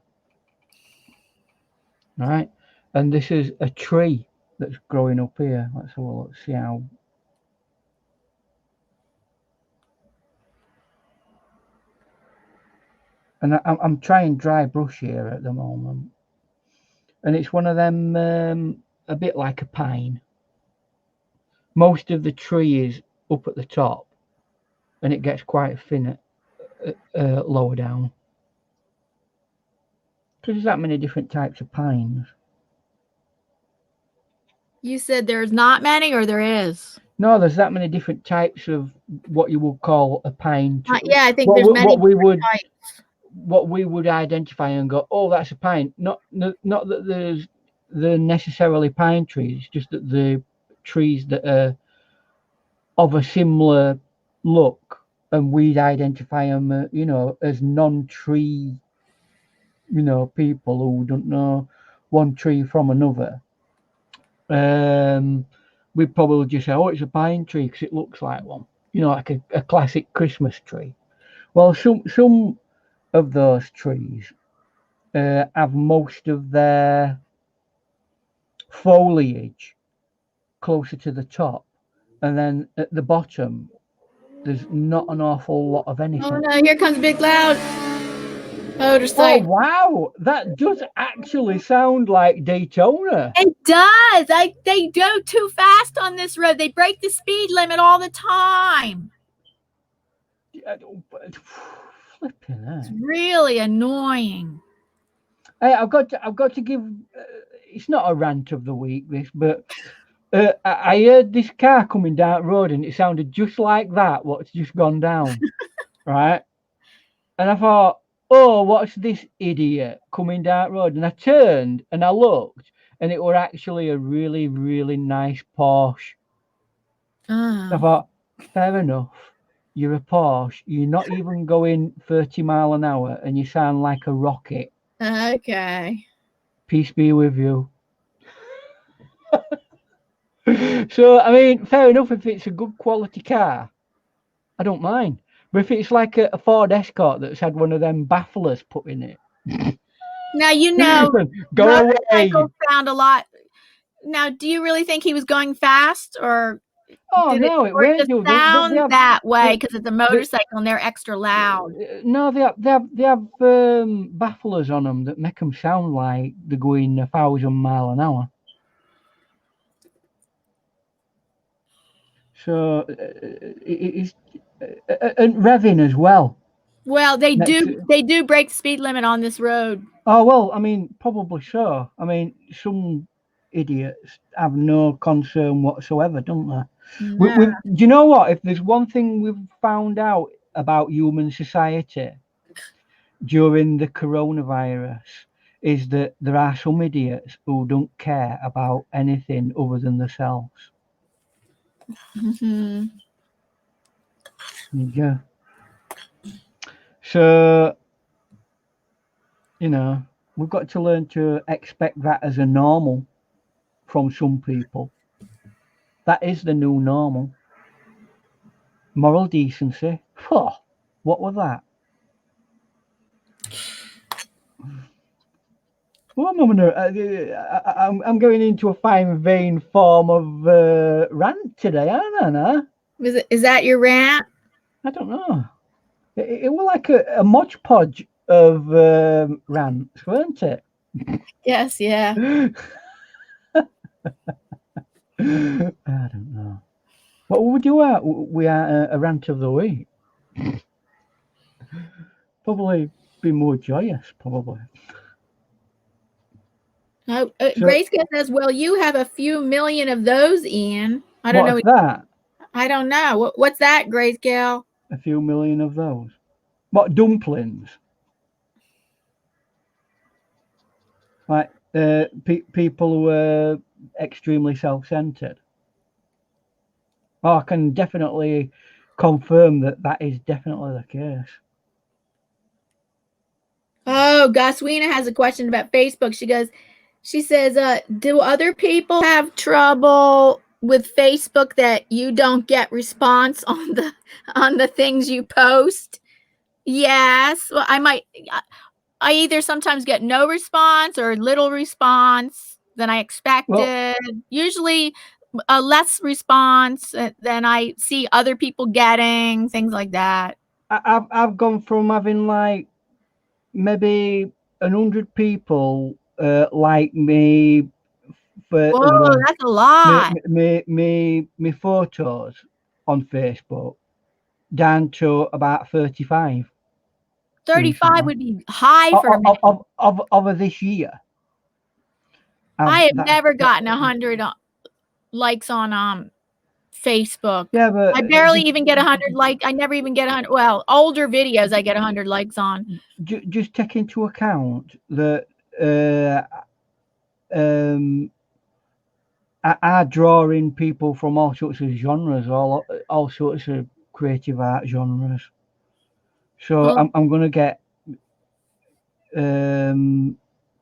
right? And this is a tree that's growing up here. Let's have a look, see how. And I'm trying dry brush here at the moment, and it's one of them a bit like a pine. Most of the tree is up at the top, and it gets quite thin lower down. Because there's that many different types of pines. You said there's not many, or there is? No, there's that many different types of what you would call a pine. Yeah, I think there's many different types. What we would identify and go, oh, that's a pine. Not that they're necessarily pine trees, just that the trees that are of a similar look, and we'd identify them, as non-tree, people who don't know one tree from another. We'd probably just say, oh, it's a pine tree because it looks like one, like a classic Christmas tree. Well, some of those trees have most of their foliage closer to the top, and then at the bottom there's not an awful lot of anything. Oh no, here comes Big Loud motorcycle. Oh wow, that does actually sound like Daytona. It does. They go too fast on this road. They break the speed limit all the time. Flipping heck. It's really annoying. Hey, I've got to give. It's not a rant of the week, this, but I heard this car coming down the road, and it sounded just like that. What's just gone down, right? And I thought, oh, what's this idiot coming down the road? And I turned and I looked, and it were actually a really, really nice Porsche. I thought, fair enough. You're a Porsche. You're not even going 30 miles an hour, and you sound like a rocket. Okay. Peace be with you. So, I mean, fair enough if it's a good quality car. I don't mind. But if it's like a Ford Escort that's had one of them bafflers put in it. Now, go away. Motorcycles sound a lot. Now, do you really think he was going fast, or no, it won't do. Sound that way because it's a motorcycle and they're extra loud? No, they have bafflers on them that make them sound like they're going 1,000 miles an hour. So it's and revving as well. Well, they do break the speed limit on this road. Oh well, I mean, probably so. I mean, some idiots have no concern whatsoever, don't they? Yeah. Do you know what? If there's one thing we've found out about human society during the coronavirus, is that there are some idiots who don't care about anything other than themselves. Mm-hmm. Yeah. So, we've got to learn to expect that as a normal from some people. That is the new normal. Moral decency. Oh, what was that? Well, I'm going into a fine vein form of rant today, aren't I? Is that your rant? I don't know. It was like a Mod Podge of rants, weren't it? Yes, yeah. I don't know. What would we do? We are a rant of the week. Probably be more joyous, probably. Grace says, well, you have a few million of those, Ian. I don't know. What's that? I don't know. What's that, Grayscale? A few million of those. What, dumplings? Like people who are extremely self-centered. Oh, I can definitely confirm that that is definitely the case. Oh, Goswina has a question about Facebook. She says, do other people have trouble with Facebook that you don't get response on the things you post? Yes. Well, I either sometimes get no response or little response than I expected. Well, usually less response than I see other people getting, things like that. I've gone from having like maybe 100 people like me for that's a lot. Me photos on Facebook down to about 35. 35 recently would be high for me. Of this year. I have never gotten 100 likes on Facebook. Yeah, but I barely even get 100 likes. I never even get 100. Well, older videos I get 100 likes on. Just take into account that I draw in people from all sorts of genres, all sorts of creative art genres. So I'm going to get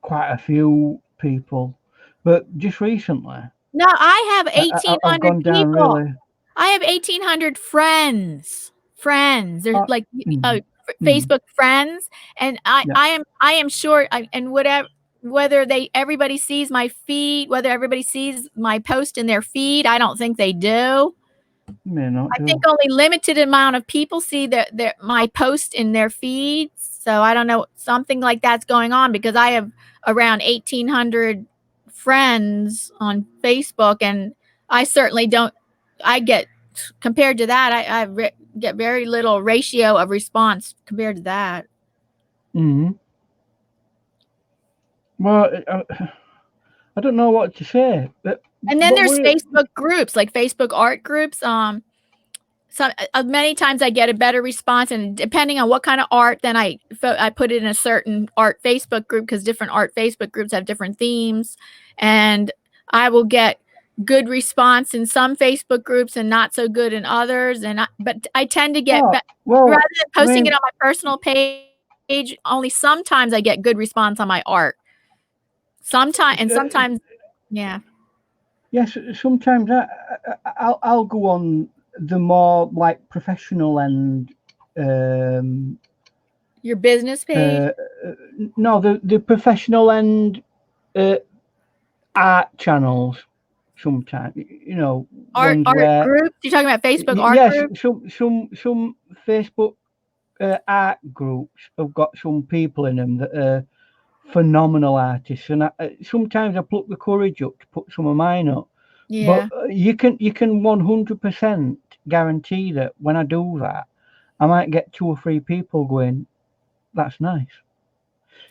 quite a few people, but just recently. No, I have 1,800 people. Really. I have 1,800 friends. There's like Facebook friends, and I am sure, and whether everybody sees my feed, whether everybody sees my post in their feed, I don't think they do. I think only limited amount of people see my post in their feeds. So I don't know, something like that's going on, because I have around 1,800 friends on Facebook, and I certainly don't. I get, compared to that, I get very little ratio of response compared to that. Mm-hmm. Well, I don't know what to say. And then there's Facebook groups, like Facebook art groups. So many times I get a better response, and depending on what kind of art, then I put it in a certain art Facebook group, because different art Facebook groups have different themes, and I will get good response in some Facebook groups and not so good in others. But I tend to get rather than posting it on my personal page, only sometimes I get good response on my art. Sometimes, yeah. Yes, sometimes I'll go on the more like professional and your business page. No, the professional and art channels. Sometimes, art groups. You're talking about Facebook art groups? Yes, some Facebook art groups have got some people in them that are phenomenal artists, and sometimes I pluck the courage up to put some of mine up. Yeah. But you can 100% guarantee that when I do that, I might get 2 or 3 people going, "That's nice."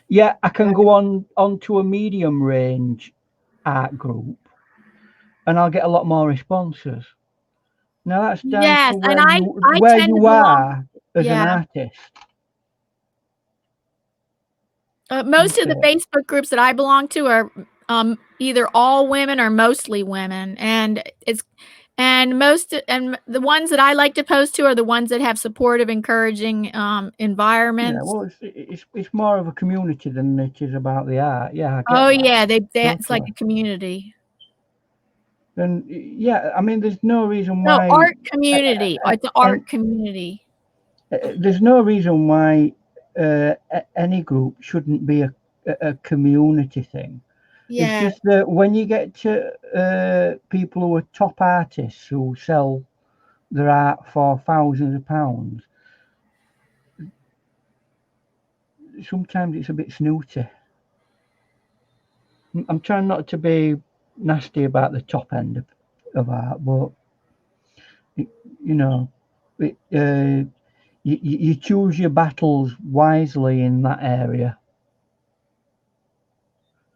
Yeah, I can go onto a medium range art group, and I'll get a lot more responses. Now that's down to where you are as an artist. Most of the Facebook groups that I belong to are either all women or mostly women, and the ones that I like to post to are the ones that have supportive, encouraging environments. Yeah, well, it's more of a community than it is about the art. Yeah. Yeah, it's like a community. And yeah, I mean, there's no reason why. No, art community. It's an art community. There's no reason why any group shouldn't be a community thing. Yeah. It's just that when you get to people who are top artists who sell their art for thousands of pounds, sometimes it's a bit snooty. I'm trying not to be nasty about the top end of art, but you choose your battles wisely in that area,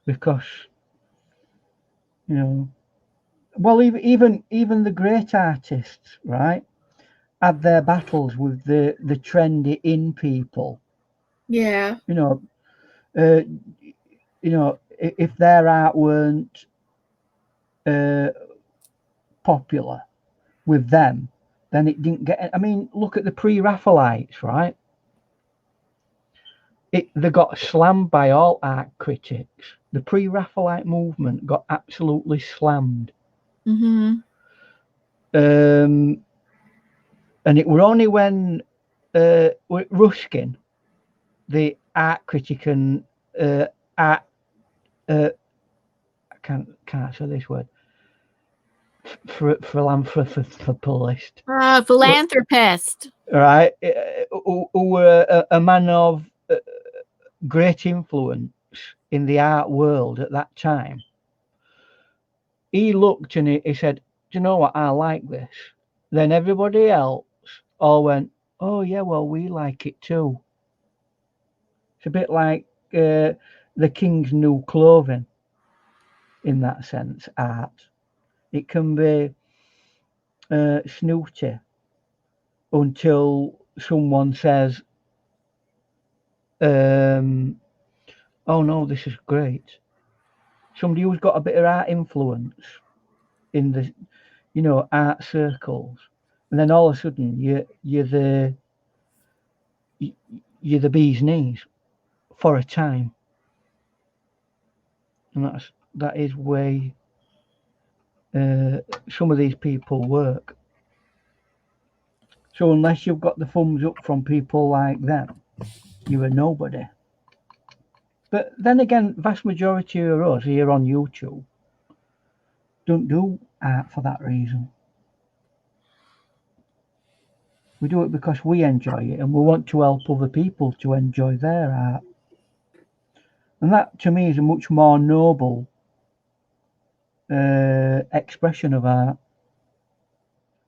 because well, even the great artists, right? had their battles with the trendy in people. Yeah. You know, if their art weren't popular with them, then it didn't get. I mean, look at the pre-Raphaelites, right? They got slammed by all art critics. The pre-Raphaelite movement got absolutely slammed. Mm-hmm. And it were only when Ruskin, the art critic and art, I can't say this word, philanthropist, Philanthropist, right? Who were a man of great influence in the art world at that time. He looked and he said, "Do you know what? I like this." Then everybody else all went, "Oh yeah, well we like it too." It's a bit like the king's new clothing. In that sense, art. It can be snooty until someone says, "Oh no, this is great." Somebody who's got a bit of art influence in the, art circles, and then all of a sudden you're the bee's knees for a time, and that is way some of these people work. So unless you've got the thumbs up from people like them, you're a nobody. But then again, vast majority of us here on YouTube don't do art for that reason. We do it because we enjoy it and we want to help other people to enjoy their art. And that to me is a much more noble expression of art.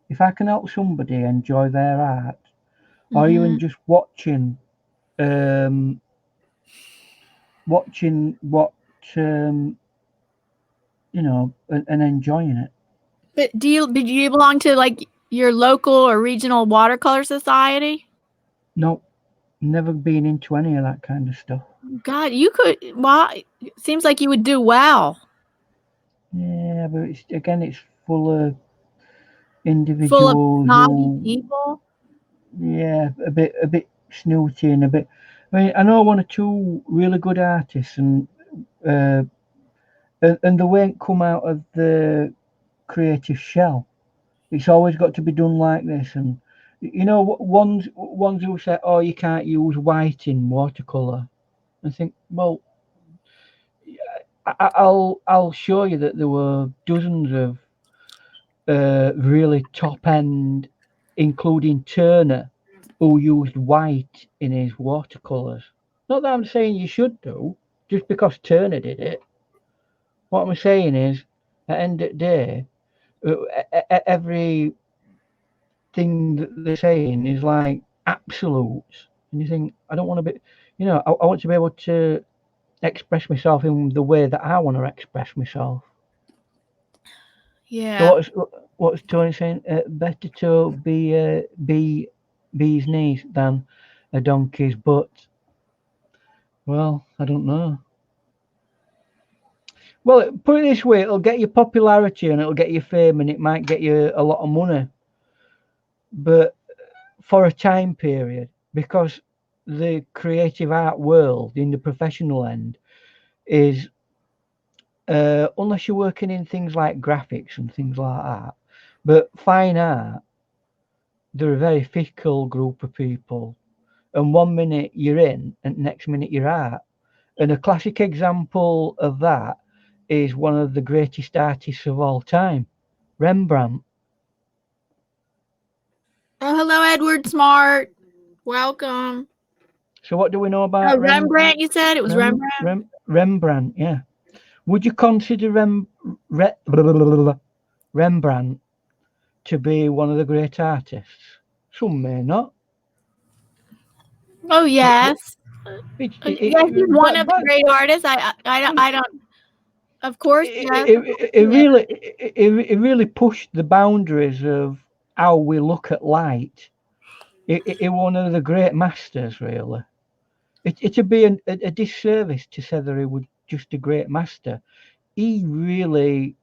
If I can help somebody enjoy their art, or even just watching what and enjoying it. But do you belong to like your local or regional watercolor society? No, never been into any of that kind of stuff. God, you could. Well, it seems like you would do well. Yeah, but it's full of individuals, full of snobby people. Yeah, a bit snooty and a bit. I mean, I know one or two really good artists, and they won't come out of the creative shell. It's always got to be done like this, and ones who say, "Oh, you can't use white in watercolor," I think, well, I'll show you that there were dozens of really top end, including Turner, who used white in his watercolors. Not that I'm saying you should do, just because Turner did it. What I'm saying is, at the end of the day, every thing that they're saying is like absolutes, and you think, I don't want to be, I want to be able to express myself in the way that I want to express myself. Yeah. So what's Tony saying? Better to be bee's knees than a donkey's butt. Well, I don't know. Well, put it this way: it'll get you popularity and it'll get you fame, and it might get you a lot of money, but for a time period, because the creative art world in the professional end is, unless you're working in things like graphics and things like that, but fine art, they're a very fickle group of people, and one minute you're in and next minute you're out. And a classic example of that is one of the greatest artists of all time, Rembrandt. Oh, hello, Edward Smart. Welcome. So what do we know about Rembrandt? You said it was Rembrandt. Rembrandt, yeah. Would you consider Rembrandt to be one of the great artists? Some may not. Oh yes, yes, he's one of the great artists. I don't. Of course, yes. It really pushed the boundaries of how we look at light. It one of the great masters, really. It'd be a disservice to say that he was just a great master. He really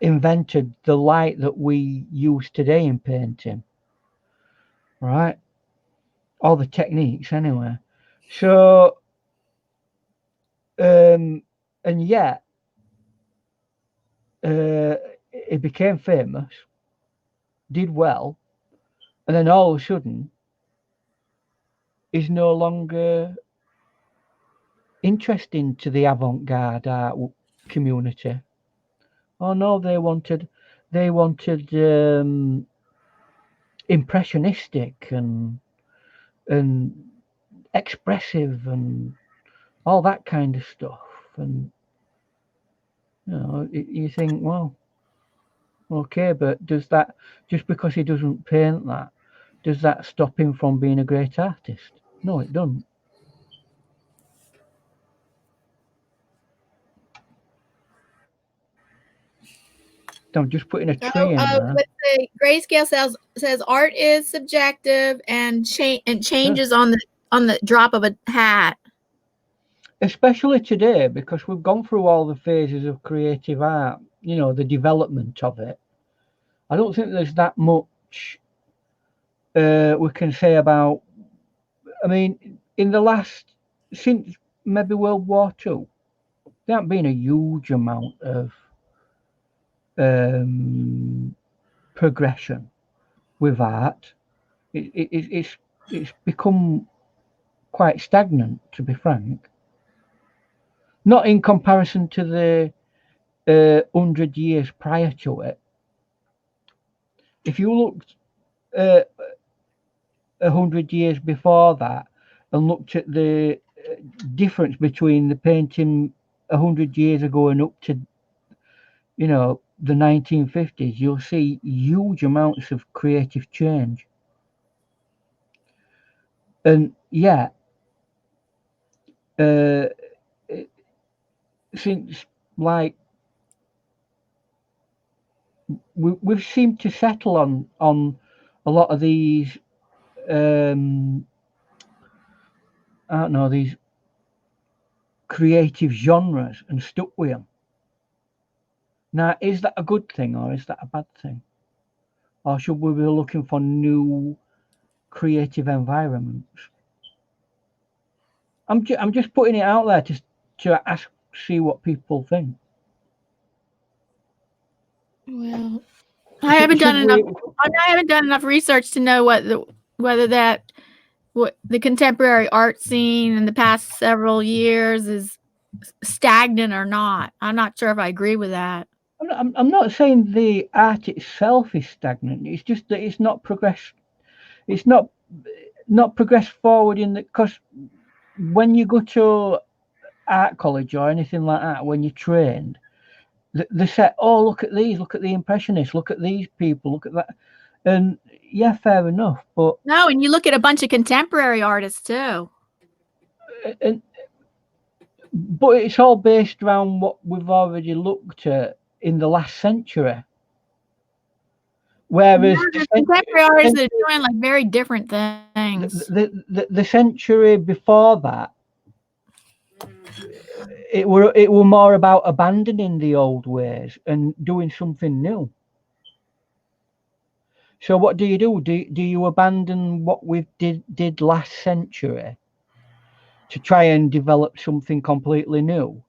invented the light that we use today in painting, right? All the techniques, anyway. So, and yet, he became famous, did well, and then all of a sudden, is no longer interesting to the avant-garde art community. Oh no, they wanted impressionistic and expressive and all that kind of stuff. And you think, well, okay, but does that, just because he doesn't paint that, does that stop him from being a great artist? No, it doesn't. I'm just putting a tree in there. Let's say Grayscale says art is subjective and changes on the drop of a hat. Especially today, because we've gone through all the phases of creative art, the development of it. I don't think there's that much we can say about. I mean, in the last, since maybe World War II, there hasn't been a huge amount of progression with art. It's become quite stagnant, to be frank. Not in comparison to the 100 years prior to it. If you looked 100 years before that and looked at the difference between the painting 100 years ago and up to, the 1950s, you'll see huge amounts of creative change. And yet, since like we've seemed to settle on a lot of these I don't know, these creative genres and stuck with them. Now, is that a good thing or is that a bad thing? Or should we be looking for new creative environments? I'm just putting it out there to see what people think. Well, I haven't done enough research to know whether the contemporary art scene in the past several years is stagnant or not. I'm not sure if I agree with that. I'm not saying the art itself is stagnant. It's just that it's not progressed. It's not progressed forward because when you go to art college or anything like that, when you're trained, they say, "Oh, look at these. Look at the Impressionists. Look at these people. Look at that." And yeah, fair enough. But no, and you look at a bunch of contemporary artists too. But it's all based around what we've already looked at in the last century. Whereas the contemporary artists are doing like very different things. The century before that, it were more about abandoning the old ways and doing something new. So what do? Do you abandon what we did last century to try and develop something completely new?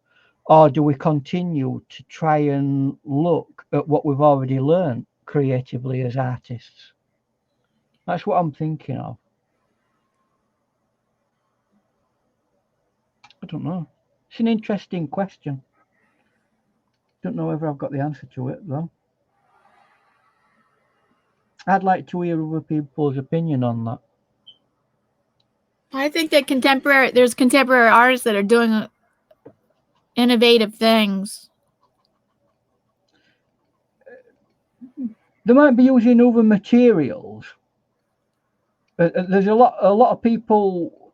Or do we continue to try and look at what we've already learned creatively as artists? That's what I'm thinking of. I don't know. It's an interesting question. Don't know whether I've got the answer to it, though. I'd like to hear other people's opinion on that. I think that there's contemporary artists that are doing innovative things. They might be using other materials. There's a lot of people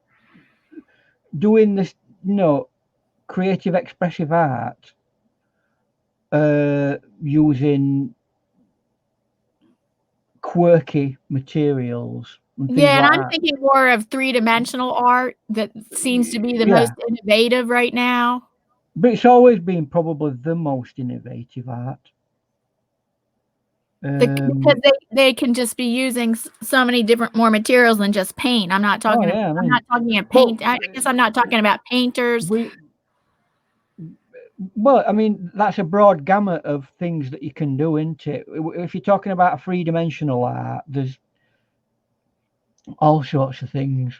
doing this, creative expressive art using quirky materials and things Yeah, and like I'm that. thinking more of three-dimensional art that seems to be the most innovative right now. But it's always been probably the most innovative art. Because they can just be using so many different more materials than just paint. I'm not talking. I'm not talking about paint. I guess I'm not talking about painters. Well, I mean, that's a broad gamut of things that you can do, isn't it? If you're talking about three-dimensional art, there's all sorts of things,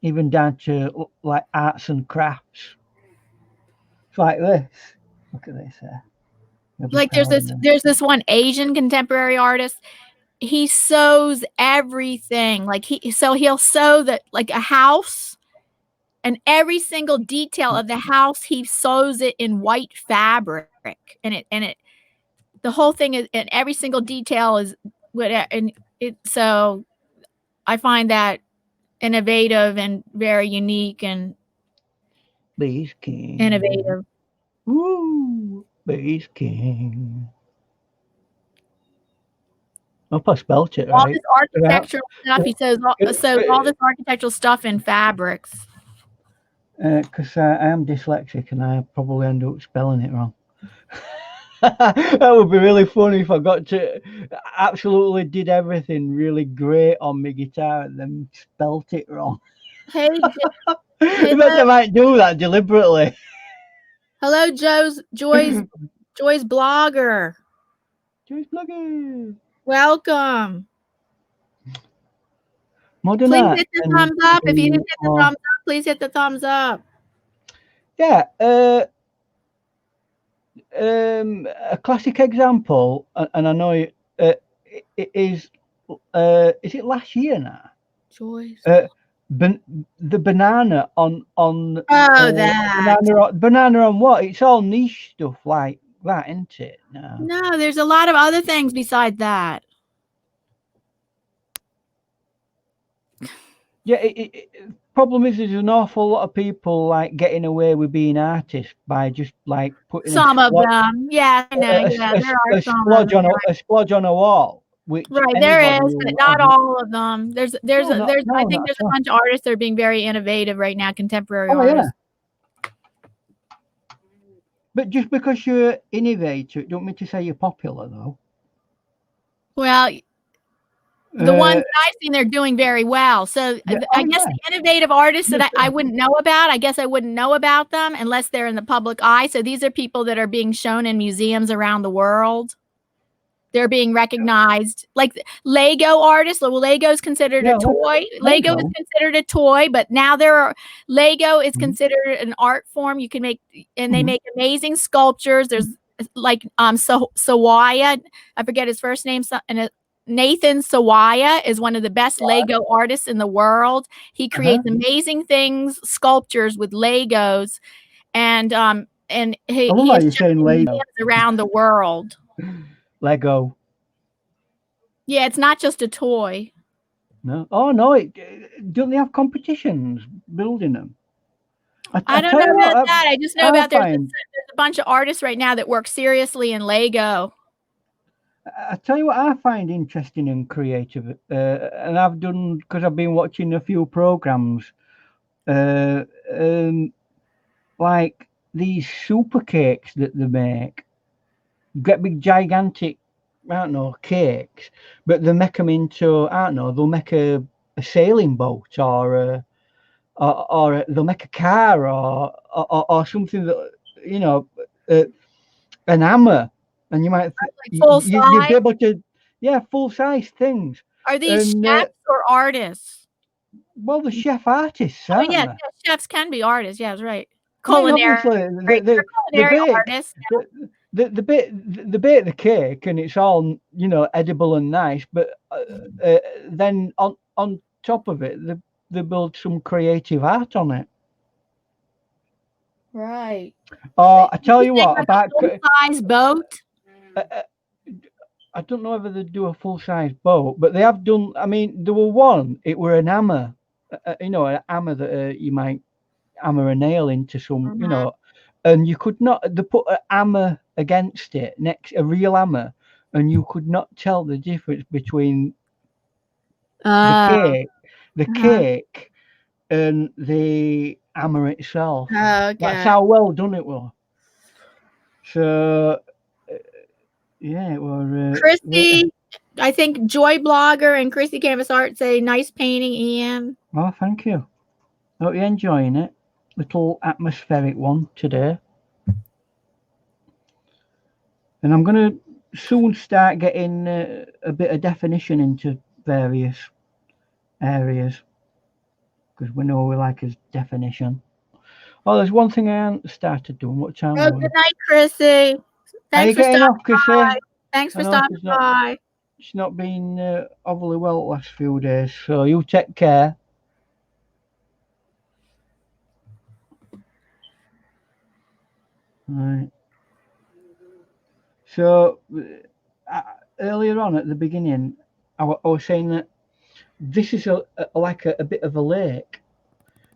even down to like arts and crafts. It's like this. Look at this here. Like there's this one Asian contemporary artist. He sews everything. Like he'll sew like a house, and every single detail of the house he sews it in white fabric, and the whole thing is, and every single detail is so I find that innovative and very unique and Bees King. Innovative. Woo! Bees King. I hope I spelt it right. All this architectural stuff, he says, so all this architectural stuff in fabrics. Because I am dyslexic and I probably end up spelling it wrong. That would be really funny if I got to absolutely did everything really great on my guitar and then spelt it wrong. Hey, I might do that deliberately. Hello, Joy's blogger. Joy's blogger. Welcome. Modern please art hit the thumbs up. If you didn't hit the thumbs up, please hit the thumbs up. Yeah. A classic example, and I know it is it last year now? Joyce. The banana on that banana on what? It's all niche stuff like that, isn't it? No, there's a lot of other things besides that. Yeah, problem is there's an awful lot of people like getting away with being artists by just like putting some of them. Yeah, I know. A splodge on a wall. Which there is, but not all of them. I think there's a bunch of artists that are being very innovative right now, contemporary artists. Yeah. But just because you're innovative, don't mean to say you're popular, though. Well, the ones that I've seen, they're doing very well. So I guess the innovative artists that I wouldn't know about, I guess I wouldn't know about them unless they're in the public eye. So these are people that are being shown in museums around the world. They're being recognized, like Lego artists. Well, Lego is considered a toy. Lego is considered a toy, but now Lego is considered an art form. You can make, and they make amazing sculptures. There's like Sawaya, I forget his first name, and Nathan Sawaya is one of the best Lego artists in the world. He creates amazing things, sculptures with Legos, and he has saying Lego around the world. Lego. Yeah, it's not just a toy. No. Oh no! Don't they have competitions building them? I don't know about that. I just know about there's a bunch of artists right now that work seriously in Lego. I tell you what I find interesting and creative, and I've done because I've been watching a few programs, like these super cakes that they make. Get big gigantic, I don't know, cakes, but they make them into, I don't know, they'll make a sailing boat or they'll make a car or something that, you know, an hammer, and you might you'd be able to, full size things. Are these chefs or artists? Well, the chef artists. Oh yeah, chefs can be artists. Yeah, that's right. Culinary, culinary artists. They bake the cake and it's all, you know, edible and nice, but then on top of it they build some creative art on it. Right. I tell you what, about full-size boat. I don't know whether they do a full-size boat, but they have done. I mean, there were one. It were an hammer, you know, an hammer that you might hammer a nail into some, you know, and you could not. They put a hammer against it, a real hammer, and you could not tell the difference between Oh, the cake and the hammer itself. That's okay. how well done it was. So yeah, it was. Christy, I think Joy Blogger and Christy Canvas Art say nice painting, Ian. Oh, thank you. Hope you're enjoying it. Little atmospheric one today. And I'm going to soon start getting a bit of definition into various areas, because we know we like his definition. Oh, there's one thing I haven't started doing. What time Oh, are we? good night, Chrissy. Are Thanks you for getting stopping off, Chrissy? by. Thanks I for know stopping by. she's not been overly well the last few days, so you take care. Right. So earlier on at the beginning, I was saying that this is like a bit of a lake,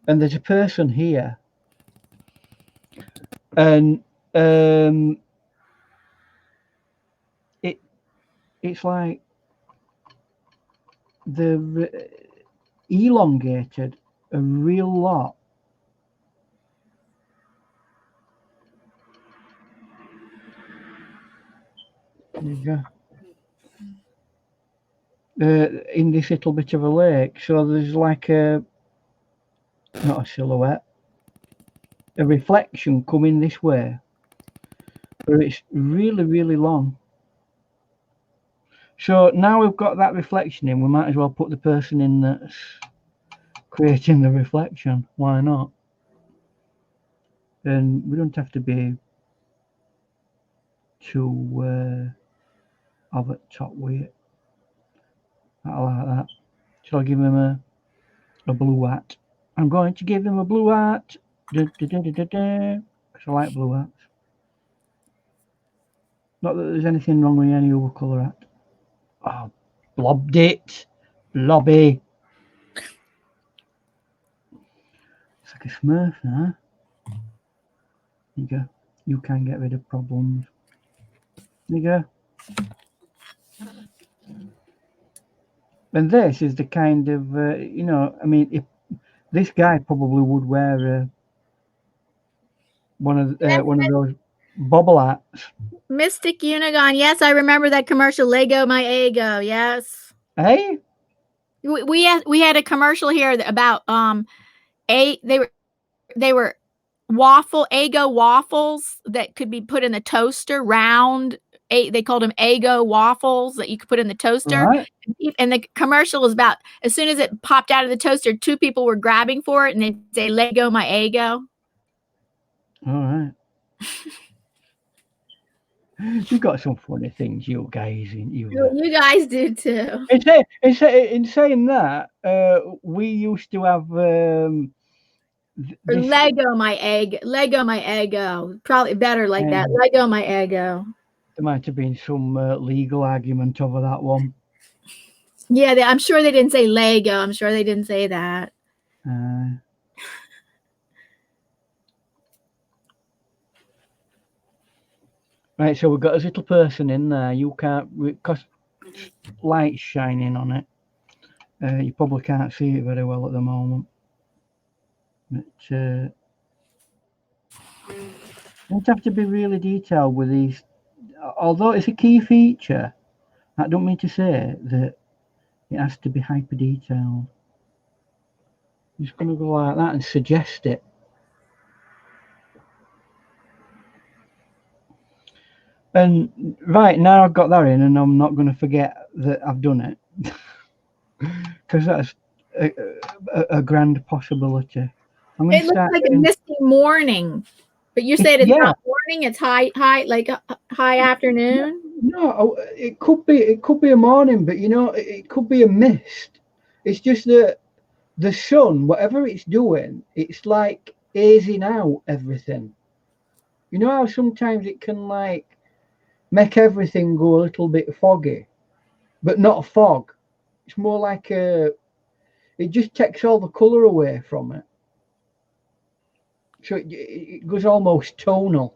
and there's a person here, and it's like the elongated a real lot. There you go. In this little bit of a lake, so there's like not a silhouette, a reflection coming this way, but it's really, really long. So now we've got that reflection in, we might as well put the person in that's creating the reflection. Why not? And we don't have to be too over the top with it. I like that. Shall I give him a blue hat? I'm going to give him a blue hat. Because I like blue hats. Not that there's anything wrong with any other colour hat. Oh, blobbed it. Blobby. It's like a smurf now. There you go. You can get rid of problems. There you go. And this is the kind of, you know, I mean, if this guy probably would wear one of those bobble hats. Mystic Unigon. Yes, I remember that commercial. Lego my ego. Yes. Hey. We had a commercial here about they were Eggo waffles that could be put in the toaster, round. They called them Eggo waffles that you could put in the toaster. Right. And the commercial was about, as soon as it popped out of the toaster, two people were grabbing for it and they say, Lego my ego. All right. You've got some funny things, you guys, in you. You guys do too. In saying that, we used to have Lego my ego. Probably better like that. Lego my ego. There might have been some legal argument over that one. Yeah, I'm sure they didn't say Lego. I'm sure they didn't say that. Right, so we've got a little person in there. You can't, because light's shining on it. You probably can't see it very well at the moment. But you don't have to be really detailed with these. Although it's a key feature, I don't mean to say that it has to be hyper detailed. I'm just going to go like that and suggest it. And right now I've got that in, and I'm not going to forget that I've done it, because that's a grand possibility. It looks like a misty morning, but you said it's not morning. It's high like high afternoon. No, it could be a morning, but you know, it could be a mist. It's just that the sun, whatever it's doing, it's like hazing out everything. You know how sometimes it can like make everything go a little bit foggy, but not fog. It's more like it just takes all the colour away from it. So it goes almost tonal.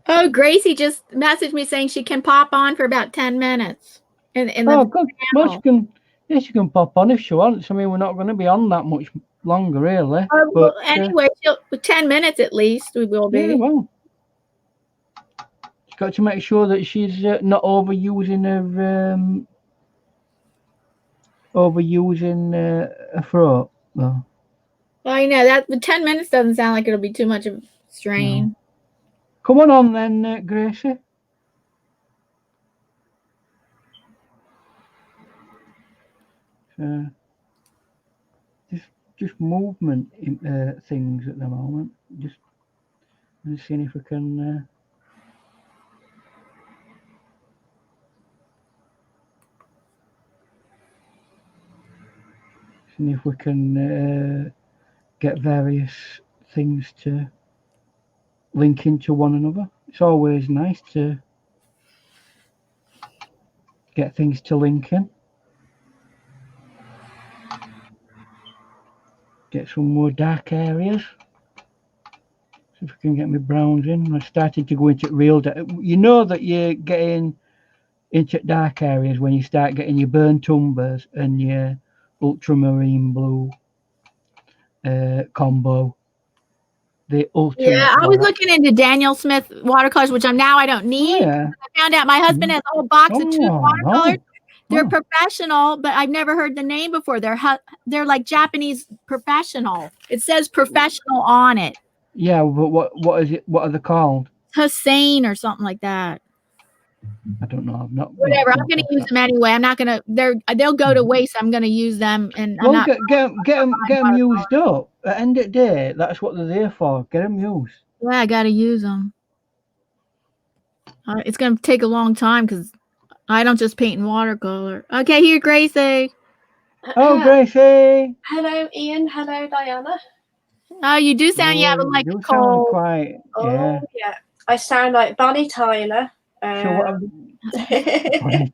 Oh, Gracie just messaged me saying she can pop on for about 10 minutes. In Oh, the good. Well, she can. Yeah, she can pop on if she wants. I mean, we're not going to be on that much longer, really. Oh, But well, anyway, 10 minutes at least we will be. yeah, well, she's got to make sure that she's not overusing her throat. Well, I know that, but 10 minutes doesn't sound like it'll be too much of a strain. no. Come on then, Gracie. Just movement things at the moment. Just seeing if we can. Seeing if we can get various things to link into one another. It's always nice to get things to link in. Get some more dark areas. See if I can get my browns in. I started to go into real dark. You know that you're getting into dark areas when you start getting your burnt umbers and your ultramarine blue combo. The ultimate. Yeah, I was looking into Daniel Smith watercolors, which I don't need. Oh, yeah. I found out my husband has a whole box of 2 watercolors. No. They're professional, but I've never heard the name before. They're like Japanese professional. It says professional on it. Yeah, but what is it? What are they called? Hussein or something like that. I don't know. I'm not. Whatever. I'm going to use them anyway. I'm not going to. They'll go to waste. I'm going to use them, and well, I'm not. Get them used up. At the end of the day, that's what they're there for. Get them used. Yeah, I got to use them. It's going to take a long time because I don't just paint in watercolor. Okay, here, Gracie. Oh, Gracie. Hello, Ian. Hello, Diana. Oh, you do sound you have like a cold. Quite, yeah. Oh, yeah. I sound like Bonnie Tyler. Bonnie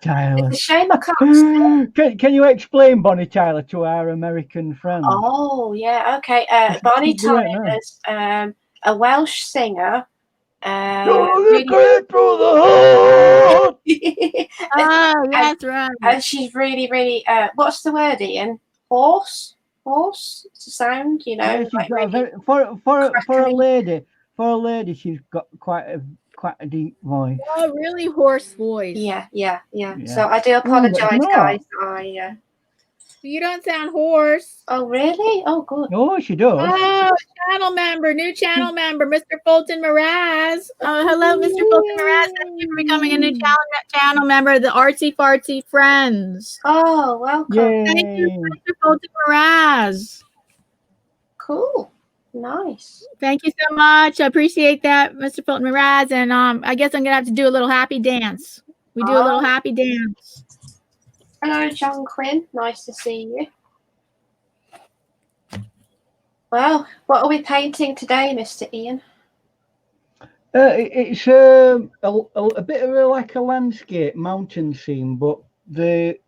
Tyler. It's a shame I can't say. Can you explain Bonnie Tyler to our American friends? Oh, yeah. Okay. Bonnie Tyler's a Welsh singer. Really through the heart. Oh, that's right. And she's really, really. What's the word, Ian? Hoarse. It's a sound, you know. Yeah, she's like got really for a lady, she's got quite a deep voice. Oh, really hoarse voice. Yeah. So I do apologise, guys. You don't sound hoarse. Oh, really? Oh, good. No, she does. Oh, new channel member, Mr. Fulton Mraz. Oh, hello, Mr. Fulton Mraz. Thank you for becoming a new channel member of the Artsy Fartsy Friends. Oh, welcome. Yay. Thank you, Mr. Fulton Mraz. Cool. Nice. Thank you so much. I appreciate that, Mr. Fulton Mraz. And I guess I'm going to have to do a little happy dance. We do a little happy dance. Hello, John Quinn. Nice to see you. Well, what are we painting today, Mr. Ian? It's a bit of like a landscape mountain scene, but the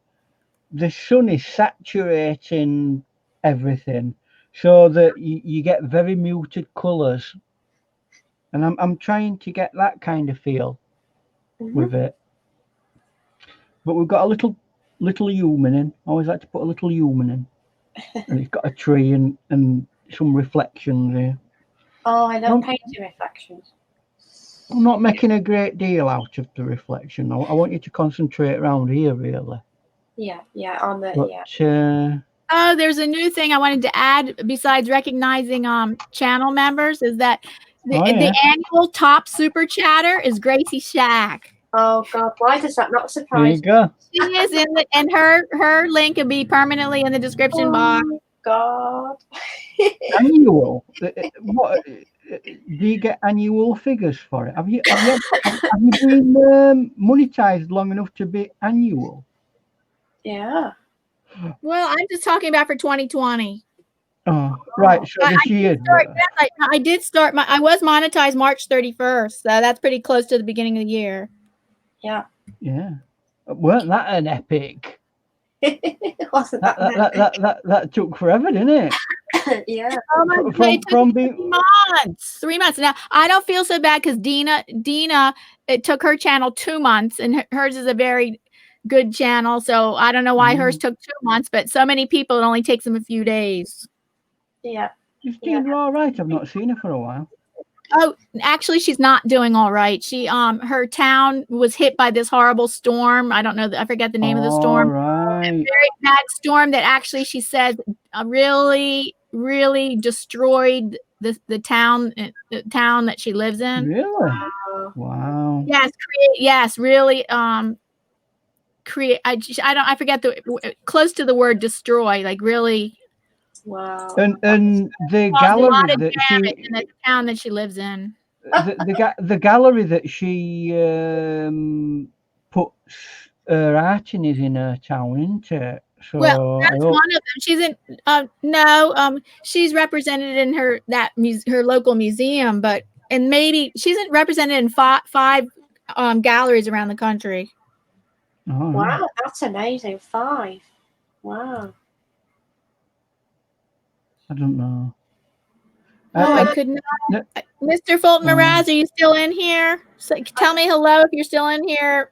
sun is saturating everything, so that you get very muted colours, and I'm trying to get that kind of feel with it. But we've got a little human in. I always like to put a little human in, and it's got a tree and some reflections here. Oh, I love painting reflections. I'm not making a great deal out of the reflection. I want you to concentrate around here, really. Yeah, on the Oh, there's a new thing I wanted to add besides recognizing channel members is that the annual top super chatter is Gracie Shack. Oh God, why does that not surprise me? There you go. She is and her link will be permanently in the description box. God. Annual? What? Do you get annual figures for it? Have you been monetized long enough to be annual? Yeah. Well, I'm just talking about for 2020. Oh, right. So this year. I did start I was monetized March 31st. So that's pretty close to the beginning of the year. Yeah. Yeah. Weren't that an epic? It wasn't that many. That took forever, didn't it? Yeah. Oh my God, it took 3 months. Now I don't feel so bad because Dina, it took her channel 2 months, and hers is a very good channel. So I don't know why hers took 2 months, but so many people, it only takes them a few days. Yeah. Is Dina all right? I've not seen her for a while. Oh, actually, she's not doing all right. She, her town was hit by this horrible storm. I don't know. I forget the name of the storm. Right. A very bad storm that actually, she said, really, really destroyed the town that she lives in. Really? Wow. Yes, really. I forget close to the word destroy. Like really. Wow. And the caused a gallery lot of that damage in the town that she lives in. the gallery that she puts her art in is in her town, isn't it? So Well, that's one of them. She's in she's represented in her local museum, but maybe she's represented in five galleries around the country. Oh, Wow, that's amazing. 5. Wow. I don't know. I could not. Mr. Fulton Mraz, are you still in here? So, tell me hello if you're still in here.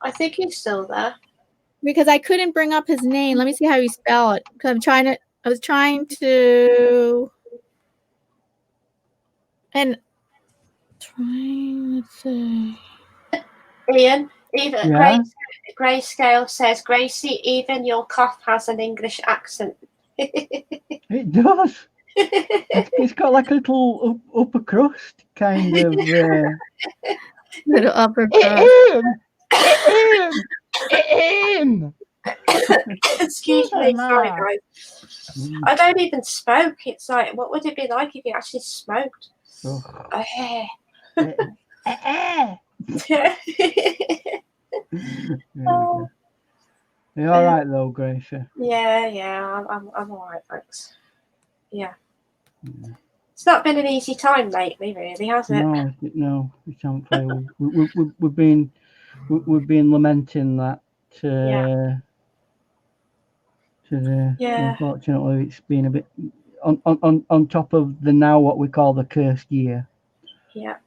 I think he's still there. Because I couldn't bring up his name. Let me see how you spell it. Because I was trying to. Let's see. Ian, even Yeah? Grayscale says, Gracie, even your cough has an English accent. It does. It's got like a little upper crust kind of. Little upper crust. Excuse me, sorry guys. I don't even smoke. It's like, what would it be like if you actually smoked? You're all right though, Gracie. Yeah, I'm all right, thanks. Yeah. It's not been an easy time lately, really, has it? No, we can't play. We've been lamenting that. Unfortunately, it's been a bit on top of the now what we call the cursed year. Yeah.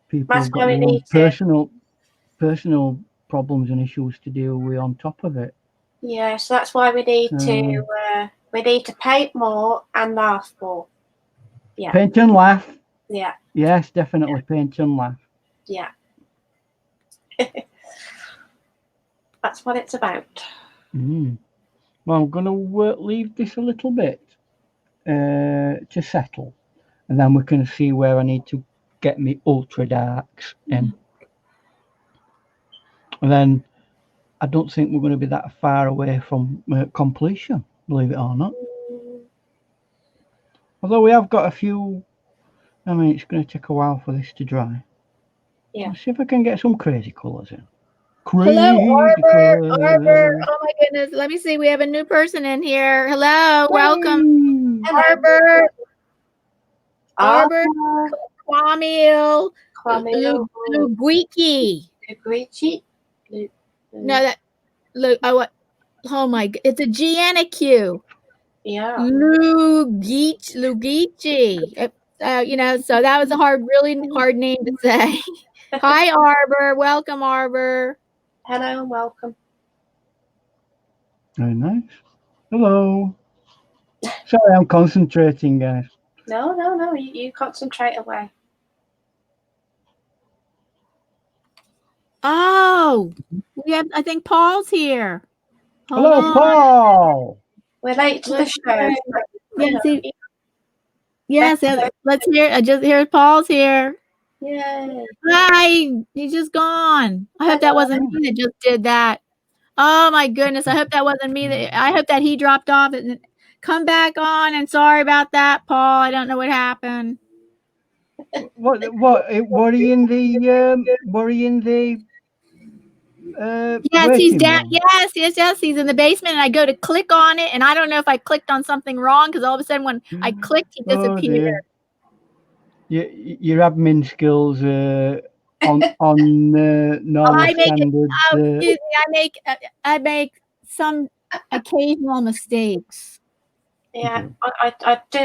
People have got their own personal problems and issues to deal with on top of it. Yeah, so that's why we need to paint more and laugh more. Yeah. Paint and laugh. Yeah. Yes, definitely paint and laugh. Yeah. That's what it's about. Well, I'm going to leave this a little bit to settle, and then we can see where I need to get me ultra darks in. And then I don't think we're going to be that far away from completion, believe it or not. Although we have got a few, I mean, it's going to take a while for this to dry. Yeah. Let's see if I can get some crazy colours in. Hello, Arbor. Oh my goodness. Let me see. We have a new person in here. Hello. Hey. Welcome. Arbor. Arbor. Kwamil. Luguiki. No, oh my, it's a G and a Q. Yeah. Lugici. So that was a really hard name to say. Hi, Arbor. Welcome, Arbor. Hello and welcome. Very nice. Hello. Sorry, I'm concentrating, guys. No. You concentrate away. Oh, I think Paul's here. Hello, Paul. We're late to the show. Yes, let's hear. I just hear Paul's here. Yay. Hi, he's just gone. I hope that wasn't me that just did that. Oh my goodness, I hope that wasn't me. I hope that he dropped off and come back on. And sorry about that, Paul. I don't know what happened. What are you in the yes, he's down. Room? Yes, he's in the basement, and I go to click on it, and I don't know if I clicked on something wrong, because all of a sudden when I clicked, he disappeared. Your admin skills on normal standards. Excuse me, I make some occasional mistakes. Yeah, Mhm. I do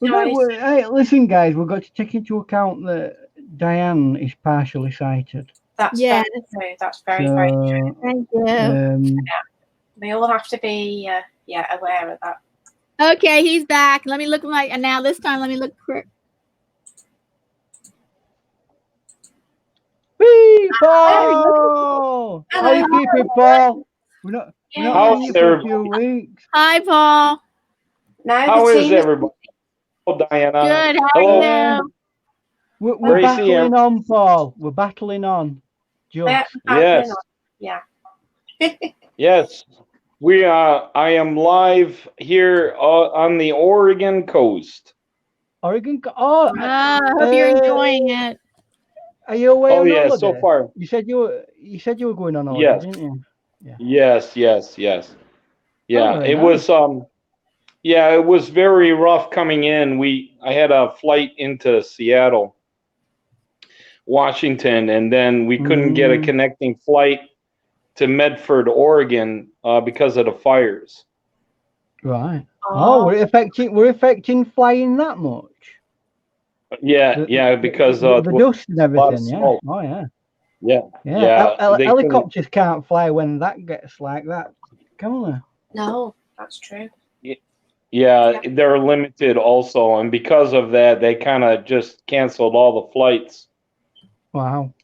apologise. Hey, listen, guys, we've got to take into account that Diane is partially sighted. That's Yes. very true. That's very, very true. Thank you. We all have to be aware of that. Okay, he's back. Let me look and now this time let me look for Whee, Paul! How you keeping, Paul? We're not Yeah. seeing you for a few weeks. Hi, Paul. Now How the is team everybody? Hello, Diana. Good. How Hello. are you? We're Gracie, battling on, Paul. We're battling on. Just. Yes. Yeah. Yes. I am live here on the Oregon coast. Oregon. Oh, I hope you're enjoying it. are you away Oh on yeah, holiday? so far. You said you were going on holiday, Yes. didn't you? Yeah. Yes. Yeah, very it nice. was it was very rough coming in. I had a flight into Seattle, Washington, and then we couldn't get a connecting flight to Medford, Oregon, because of the fires. Right. Oh, we're affecting flying that much. Yeah, because the dust and a lot of everything. Yeah. smoke. Oh yeah. Yeah. They Helicopters can't fly when that gets like that, can they? No, that's true. Yeah, they're limited also, and because of that, they kind of just canceled all the flights. Wow.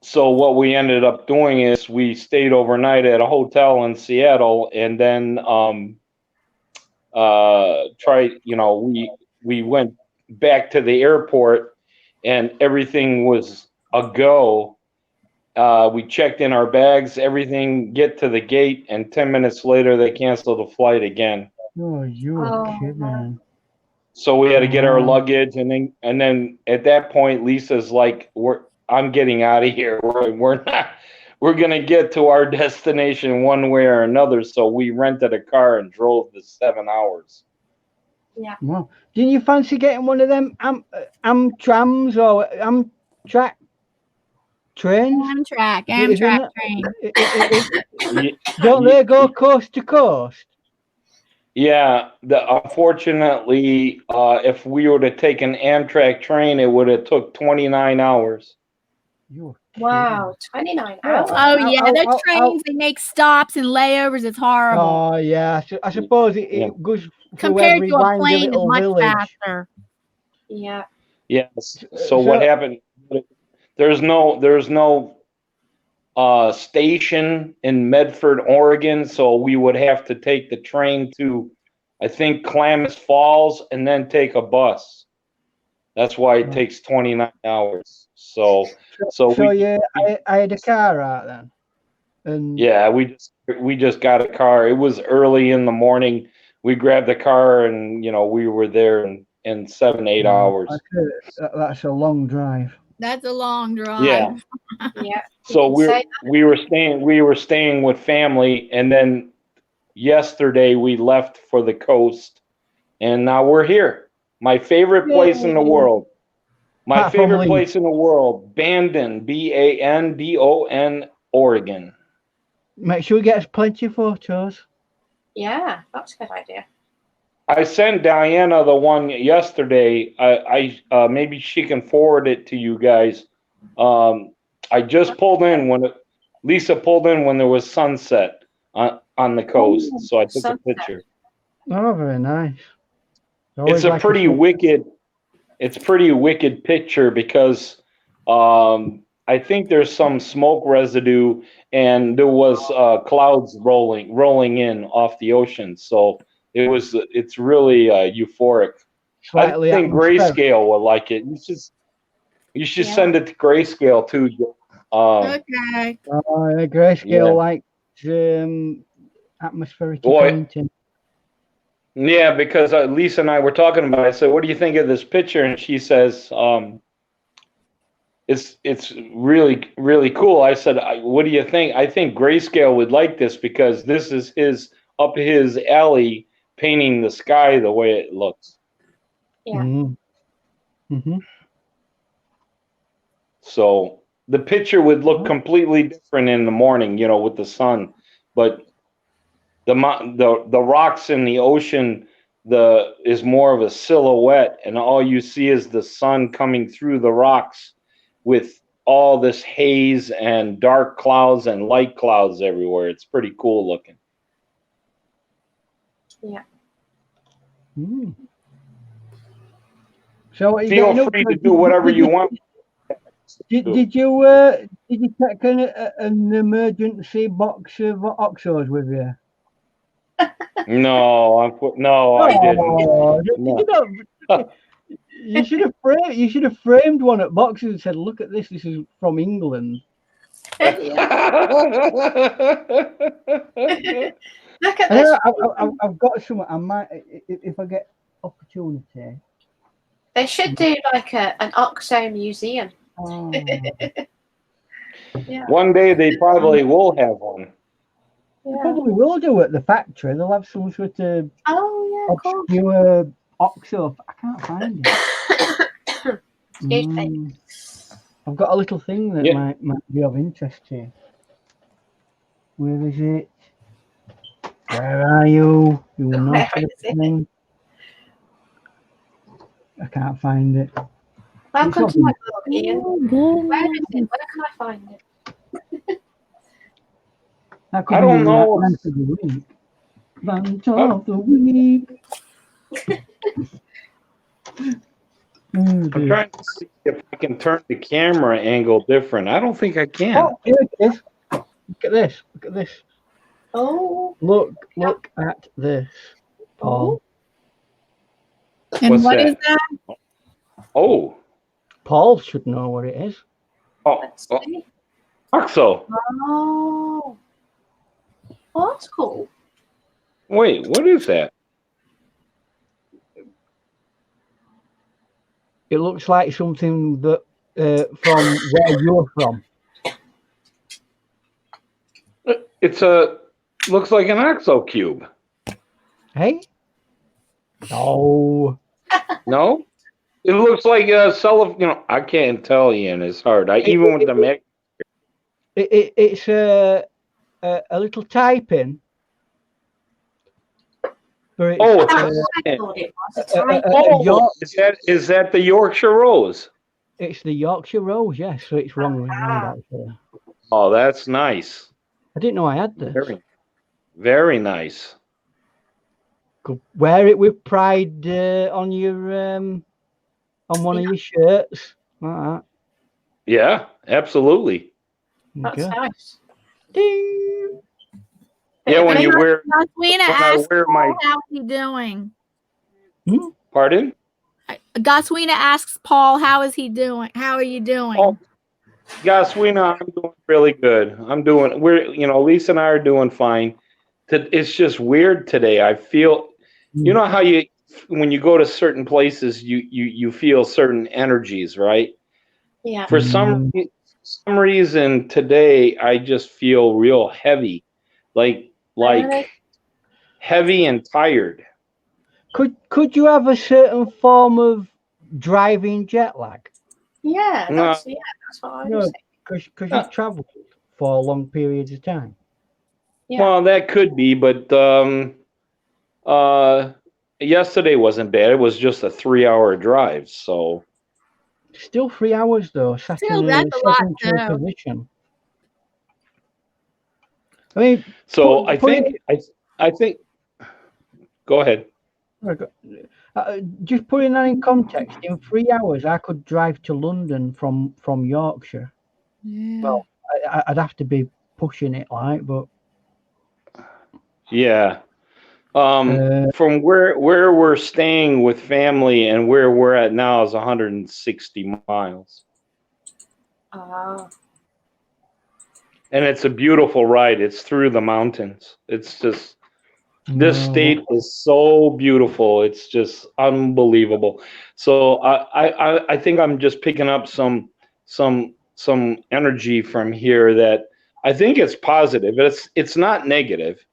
So what we ended up doing is we stayed overnight at a hotel in Seattle, and then we went back to the airport, and everything was a go. We checked in our bags, everything, get to the gate, and 10 minutes later they canceled the flight again. Oh, you're kidding. So we had to get our luggage, and then at that point, Lisa's like, I'm getting out of here. We're gonna get to our destination one way or another. So we rented a car and drove the 7 hours. Yeah. Well, didn't you fancy getting one of them Amtrams or Amtrak trains? Amtrak train. Don't they go coast to coast? Yeah, unfortunately, if we would have taken Amtrak train, it would have took 29 hours. Wow, 29 hours. Oh yeah, those trains, they make stops and layovers. It's horrible. Oh yeah, I suppose it goes through compared every to a wind plane is little much village. faster. Yeah. Yes. So what happened? There's no station in Medford, Oregon, so we would have to take the train to, I think, Klamath Falls, and then take a bus. That's why it takes 29 hours. So I had a car out then. And yeah, we just got a car. It was early in the morning. We grabbed the car, and we were there in 7-8 hours. That's a long drive. That's a long drive. Yeah. Yeah. So we were staying with family, and then yesterday we left for the coast, and now we're here. My favorite place in the world. My favorite place in the world, Bandon, Bandon, Oregon. Make sure we get plenty of photos. Yeah, that's a good idea. I sent Diana the one yesterday. I maybe she can forward it to you guys. I just pulled in when Lisa pulled in when there was sunset on the coast, so I took a picture. Oh, very nice. It's a pretty wicked. It's pretty wicked picture because I think there's some smoke residue, and there was clouds rolling in off the ocean. So it's really euphoric. Slightly I think Grayscale will like it. You should send it to Grayscale too. Okay. Grayscale likes atmospheric painting. Yeah, because Lisa and I were talking about it. I said, "What do you think of this picture?" And she says, "It's really, really cool." I said, "What do you think?" I think Grayscale would like this because this is up his alley, painting the sky the way it looks. Yeah. Mm-hmm. So the picture would look completely different in the morning, with the sun. But the rocks in the ocean is more of a silhouette, and all you see is the sun coming through the rocks with all this haze and dark clouds and light clouds everywhere. It's pretty cool looking. Yeah. Mm. So Feel free to do whatever you want. Did you take an emergency box of Oxos with you? No, I didn't. No. You should have framed one at Boxes and said, "Look at this. This is from England." Look at this. I've got some. I might, if I get opportunity. They should do like an OXO museum. Oh. Yeah. One day they probably will have one. They probably will do at the factory. They'll have some sort of obscure OXO. I can't find it. Excuse me. I've got a little thing that might be of interest to you. Where is it? Where are you? You will not thing. I can't find it. Welcome to my blog, Ian. Where is it? Where can I find it? I don't know. Rant of the week. Rant of the week. I'm trying to see if I can turn the camera angle different. I don't think I can. Oh, here it is. Look at this. Look at this. Oh. Look at this, Paul. And What's what that? is that? Oh. Paul should know what it is. Let's see. OXO. Oh. Oh, that's cool. Wait, what is that? It looks like something that from where you're from. Looks like an OXO cube. Hey? No. No? It looks like a I can't tell, Ian. It's hard. Even with the Mac. It's a little typing. That's what I thought it was. Is that the Yorkshire Rose? It's the Yorkshire Rose, yes. So it's wrong way around, actually. Oh, that's nice. I didn't know I had this. Very, very nice. Could wear it with pride on your on one of your shirts. Like that. Yeah, absolutely. That's Okay. nice. Ding. Yeah, when you wear. Goswina asks Paul, how's he doing? Pardon? Goswina asks Paul, how is he doing? How are you doing? Oh, Goswina, I'm doing really good. Lisa and I are doing fine. It's just weird today. I feel, you know how when you go to certain places, you feel certain energies, right? Yeah. For some reason today, I just feel real heavy, like heavy and tired. Could you have a certain form of driving jet lag? Yeah, that's what I was saying. Because you've travelled for long periods of time. Yeah. Well, that could be, but yesterday wasn't bad. It was just a 3-hour drive, so. Still 3 hours though. Still, that's a lot too. Position. I mean, so I think. Go ahead. Just putting that in context, in 3 hours, I could drive to London from Yorkshire. Yeah. Well, I'd have to be pushing it, but. Yeah. From where we're staying with family and where we're at now is 160 miles. And it's a beautiful ride. It's through the mountains. It's just. This state is so beautiful. It's just unbelievable. So I think I'm just picking up some energy from here that I think it's positive. It's not negative,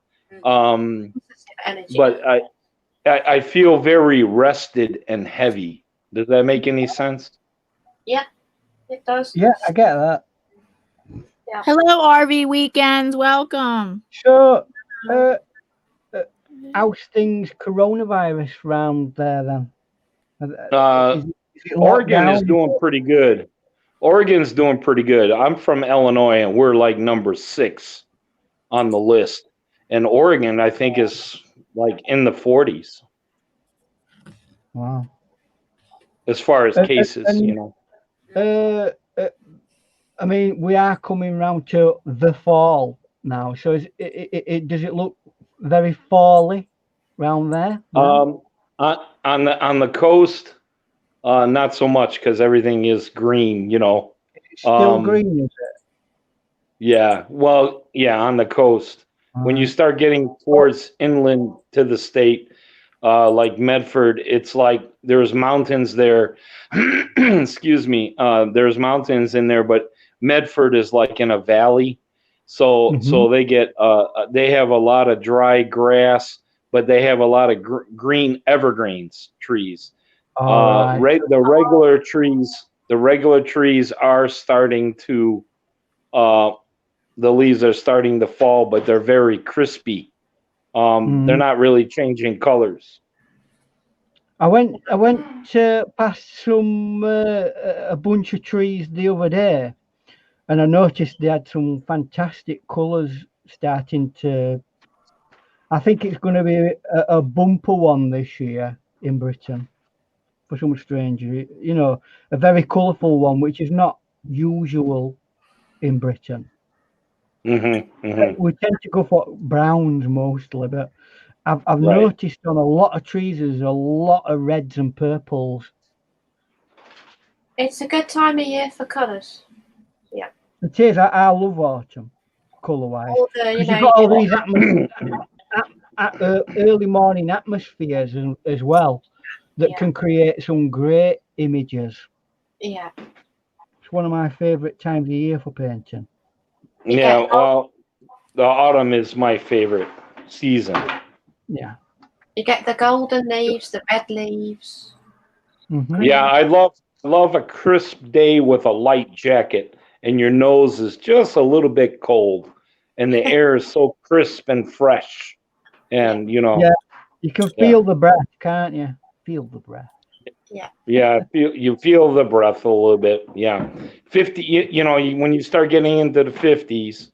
but I feel very rested and heavy. Does that make any sense? Yeah, it does. Yeah, I get that. Yeah. Hello, RV Weekends. Welcome. So, how's things coronavirus round there then? Is it locked Oregon is down? doing pretty good. Oregon's doing pretty good. I'm from Illinois, and we're like number 6 on the list. And Oregon, I think, is like in the 40s Wow. as far as cases, and, you know. I mean, we are coming round to the fall now. So does it look very fall-y round there? On the coast, not so much because everything is green, you know. It's still green, is it? Yeah, well, yeah, on the coast. When you start getting towards inland to the state, like Medford, it's like there's mountains there. Excuse me. There's mountains in there, but Medford is like in a valley. So they get they have a lot of dry grass, but they have a lot of green evergreens trees. The regular trees are starting to the leaves are starting to fall, but they're very crispy. They're not really changing colors. I went past some a bunch of trees the other day, and I noticed they had some fantastic colours starting to. I think it's going to be a bumper one this year in Britain for some strange, you know, a very colourful one, which is not usual in Britain. We tend to go for browns mostly, but I've noticed on a lot of trees there's a lot of reds and purples. It's a good time of year for colours. Yeah. It is. I love autumn, colour-wise. You've got all these early morning atmospheres as well that can create some great images. Yeah. It's one of my favourite times of year for painting. Yeah, well, the autumn is my favorite season. Yeah. You get the golden leaves, the red leaves. Yeah, I love a crisp day with a light jacket, and your nose is just a little bit cold, and the air is so crisp and fresh, and you know. Yeah, you can feel the breath, can't you? Feel the breath. Yeah. Yeah, you feel the breath a little bit. Yeah, 50. You know, when you start getting into the 50s,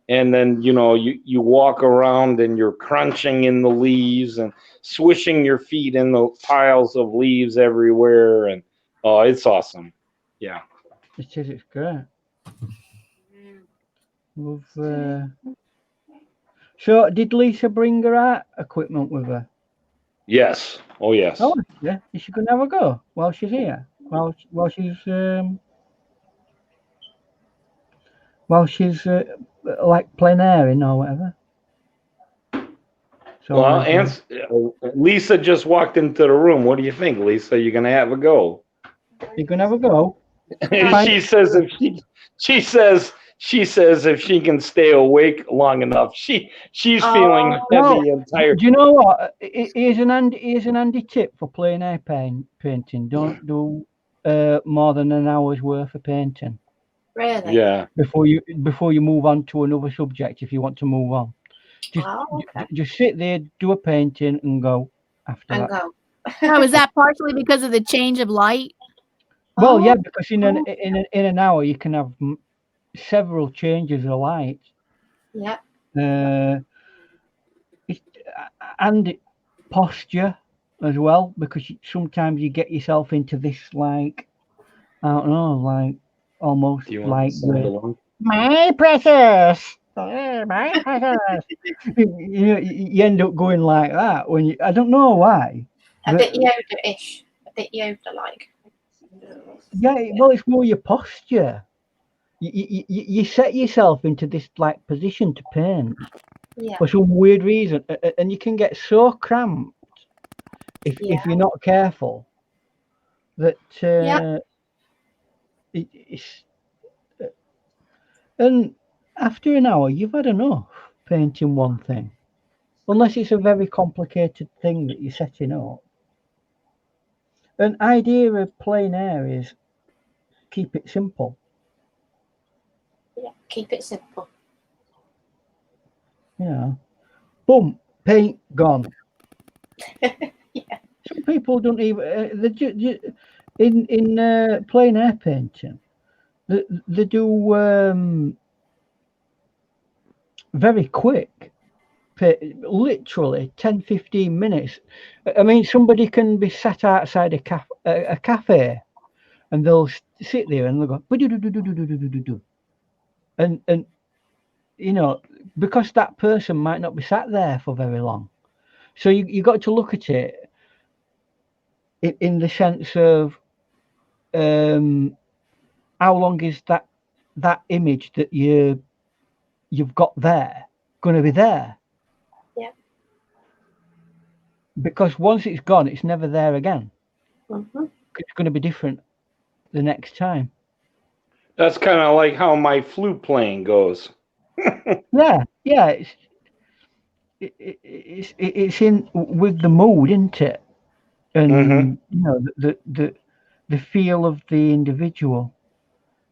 and then you know you walk around and you're crunching in the leaves and swishing your feet in the piles of leaves everywhere, and oh, it's awesome. Yeah, It is. It's great. So, did Lisa bring her art equipment with her? Yes. Oh, yes. Oh, yeah. Is she gonna have a go while she's here? While she's like plenairing or whatever. So well, Lisa just walked into the room. What do you think, Lisa? You gonna have a go? You gonna have a go? She says if she can stay awake long enough, she's feeling heavy and tired. Do you know what? Here's an handy tip for plein air painting. Don't do more than an hour's worth of painting. Really? Yeah. Before you move on to another subject, if you want to move on, just sit there, do a painting, and go after that. Oh, is that partially because of the change of light? Well, yeah, because in an hour you can have several changes of light. Yeah. And posture as well, because sometimes you get yourself into this, like, I don't know, like almost like my precious, my precious. You end up going like that when you. I don't know why. A bit Yoda-ish, a bit Yoda-like. Yeah, well, it's more your posture. You set yourself into this like position to paint for some weird reason, and you can get so cramped if you're not careful that it's. And after an hour, you've had enough painting one thing, unless it's a very complicated thing that you're setting up. An idea of plein air is keep it simple. Yeah, keep it simple. Yeah. Boom. paint gone. Yeah. Some people don't even in plein air painting. They do very quick, literally 10-15 minutes. I mean, somebody can be sat outside a cafe, and they'll sit there and they'll go, and you know, because that person might not be sat there for very long. So you got to look at it in the sense of how long is that image that you've got there going to be there? Yeah. Because once it's gone, it's never there again. Mm-hmm. It's going to be different the next time. That's kind of like how my flute playing goes. Yeah. It's in with the mood, isn't it? And you know the feel of the individual,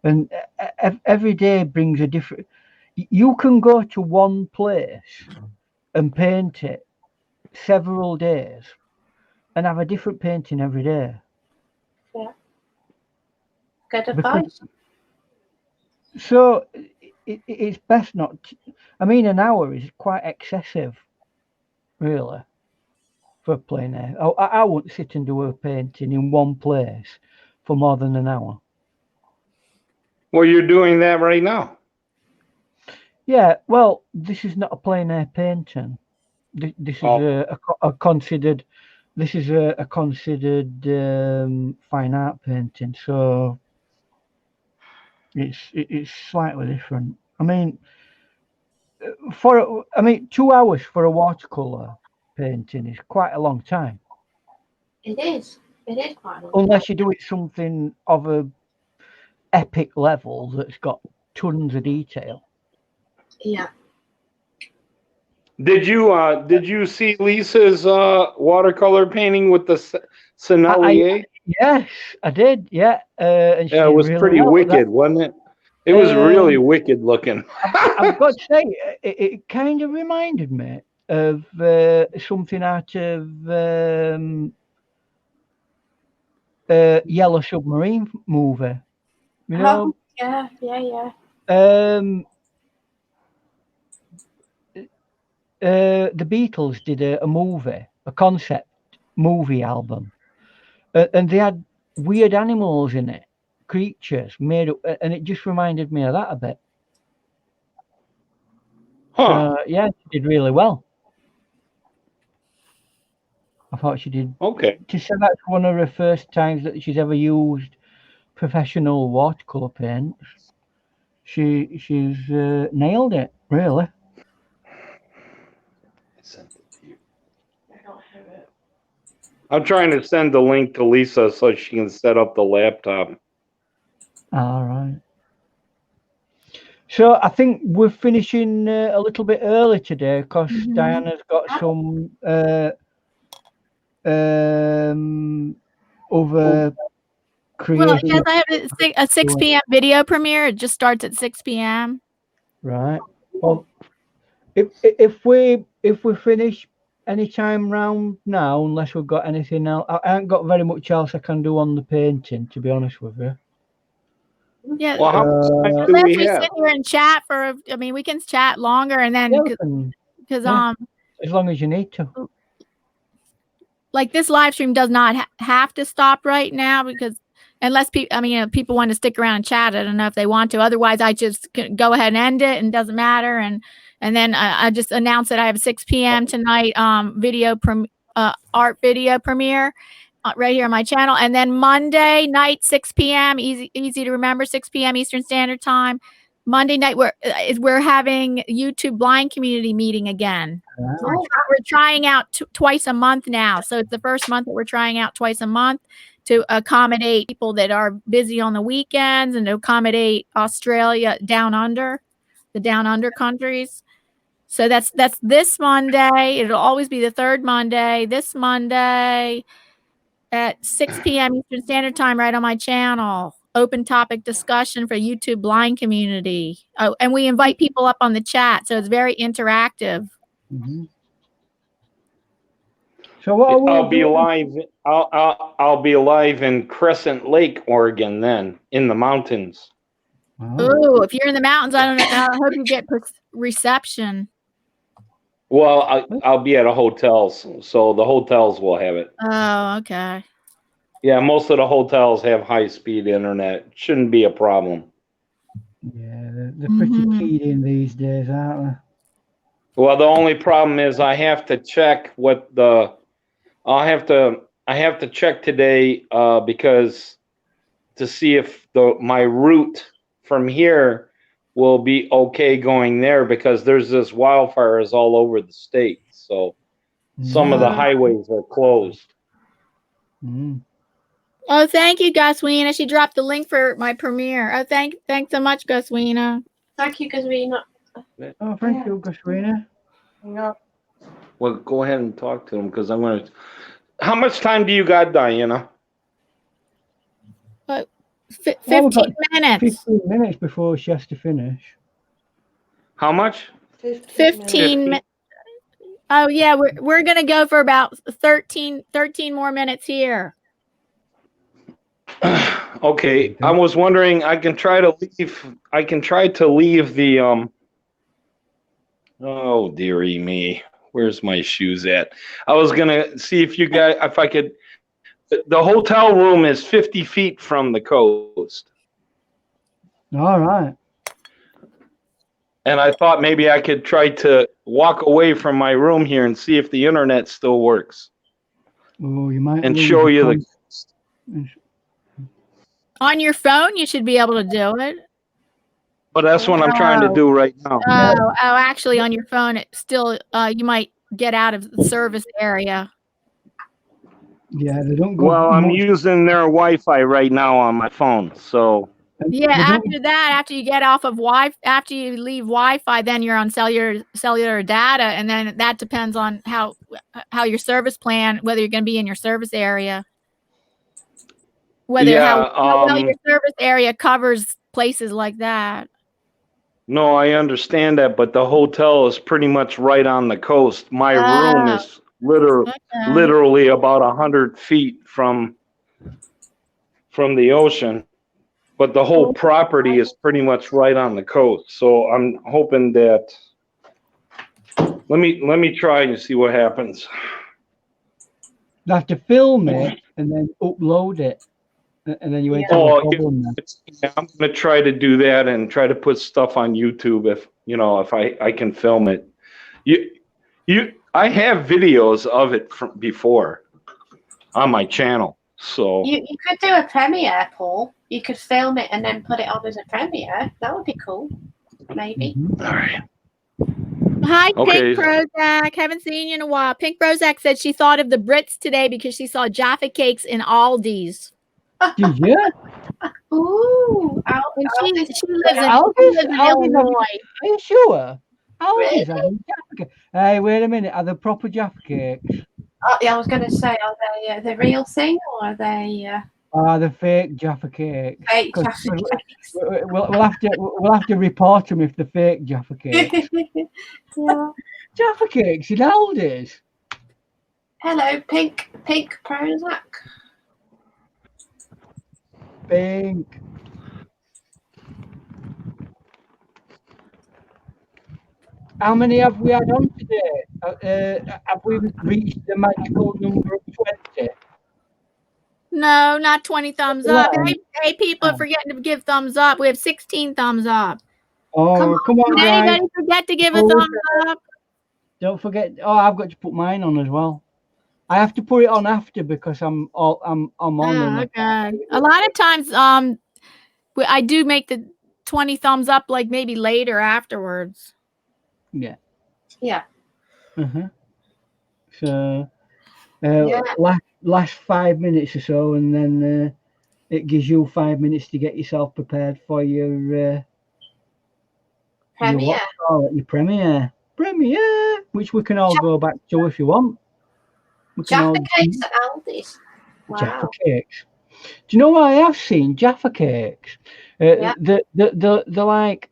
and every day brings a different. You can go to one place and paint it several days and have a different painting every day. Yeah. Good advice. So it's best not. I mean, an hour is quite excessive, really, for plein air. I wouldn't sit and do a painting in one place for more than an hour. Well, you're doing that right now. Yeah, well, this is not a plein air painting. This is a considered. This is a considered fine art painting. So it's slightly different. I mean, 2 hours for a watercolor painting is quite a long time. It is. It is quite a long Unless you do it something of a epic level that's got tons of detail. Yeah. Did you see Lisa's watercolor painting with the Sennelier? Yes, I did. Yeah, and she Yeah, it did was really pretty well with wicked, wasn't it? It was really wicked looking. I've got to say, it kind of reminded me of something out of Yellow Submarine movie. You know, yeah. The Beatles did a movie, a concept movie album, and they had weird animals in it, creatures made up, and it just reminded me of that a bit. Huh. Yeah, she did really well. I thought she did. Okay. She said that's one of her first times that she's ever used professional watercolor paints. She's nailed it, really. I sent it to you. I don't have it. I'm trying to send the link to Lisa so she can set up the laptop. All right. So I think we're finishing a little bit early today because Diana's got some over creative. Well, yes, I have a 6 p.m. video premiere. It just starts at 6 p.m. Right. Well, if we finish any time round now, unless we've got anything else, I haven't got very much else I can do on the painting, to be honest with you. Yeah. Well, how much time do Unless we we have? sit here and chat for, I mean, we can chat longer, and then because as long as you need to. Like this live stream does not have to stop right now, because unless people want to stick around and chat, I don't know if they want to. Otherwise, I just can go ahead and end it, and it doesn't matter. And then I just announced that I have 6 p.m. tonight art video premiere right here on my channel. And then Monday night, 6 p.m. easy to remember, 6 p.m. Eastern Standard Time. Monday night we're having YouTube blind community meeting again. Wow. We're trying out twice a month now. So it's the first month that we're trying out twice a month to accommodate people that are busy on the weekends and to accommodate Australia down under, the down under countries. So that's this Monday. It'll always be the third Monday. This Monday at 6 p.m. Eastern Standard Time, right on my channel. Open topic discussion for YouTube blind community. Oh, and we invite people up on the chat, so it's very interactive. Mm-hmm. So what are we I'll be doing? live. I'll be live in Crescent Lake, Oregon. Then in the mountains. Oh. Oh, if you're in the mountains, I don't know. I hope you get reception. Well, I'll be at a hotel, so the hotels will have it. Oh, okay. Yeah, most of the hotels have high-speed internet. Shouldn't be a problem. Yeah, they're pretty keyed in these days, aren't Well, the only problem is I have to check what the I have to check today because to see if my route from here will be okay going there, because there's this wildfires all over the state. So some of the highways are closed. Mm. Oh, thank you, Goswina. She dropped the link for my premiere. Oh, thanks so much, Goswina. Thank you, Gazrina. Oh, thank you, Goswina. Well, go ahead and talk to them, because I'm going to. How much time do you got, Diana? 15 minutes. 15 minutes before she has to finish. How much? 15 minutes. Oh, yeah, we're going to go for about 13 more minutes here. Okay, I was wondering, I can try to leave the oh dearie me, where's my shoes at? I was gonna see if I could. The hotel room is 50 feet from the coast, All right. and I thought maybe I could try to walk away from my room here and see if the internet still works, Oh, you might and lose show the you the. On your phone, you should be able to do it. But that's what I'm trying to do right now. Oh, actually, on your phone, it still you might get out of the service area. Yeah, they don't go. Well, I'm using their Wi-Fi right now on my phone, so. Yeah, after that, after you get off of after you leave Wi-Fi, then you're on cellular data, and then that depends on how your service plan, whether you're going to be in your service area, whether how well your service area covers places like that. No, I understand that, but the hotel is pretty much right on the coast. My room is literally about 100 feet from the ocean, but the whole property is pretty much right on the coast. So I'm hoping that. Let me try and see what happens. You have to film it and then upload it, and then you won't have a problem. Yeah, I'm gonna try to do that and try to put stuff on YouTube if I can film it. I have videos of it from before on my channel. So you could do a premiere, Paul. You could film it and then put it on as a premiere. That would be cool. Maybe. All right. Hi, Okay. Pink Prozac. Haven't seen you in a while. Pink Prozac said she thought of the Brits today because she saw Jaffa cakes in Aldi's. Did you? Ooh, She lives in Illinois. Are you sure? Aldi's having Jaffa cakes. Hey, wait a minute. Are they proper Jaffa cakes? Yeah, I was going to say, are they the real thing or are they? Are the fake Jaffa cakes? Fake Jaffa cakes. We'll have to report them if they're fake Jaffa cakes. Yeah. Jaffa cakes in Aldi's. Hello, Pink Prozac. Pink. How many have we had on today? Have we reached the magical number of 20? No, not 20 thumbs up. Hey, people are forgetting to give thumbs up. We have 16 thumbs up. Oh, come on, Did guys. anybody forget to give a thumbs up? Don't forget. Oh, I've got to put mine on as well. I have to put it on after because I'm on. Okay. A lot of times, I do make the 20 thumbs up like maybe later afterwards. Yeah. Yeah. So, last 5 minutes or so, and then it gives you 5 minutes to get yourself prepared for your Premiere. Your premiere, which we can all go back to if you want. Jaffa cakes at Aldi's. Wow. Jaffa cakes. Do you know what I have seen? Jaffa cakes. They're like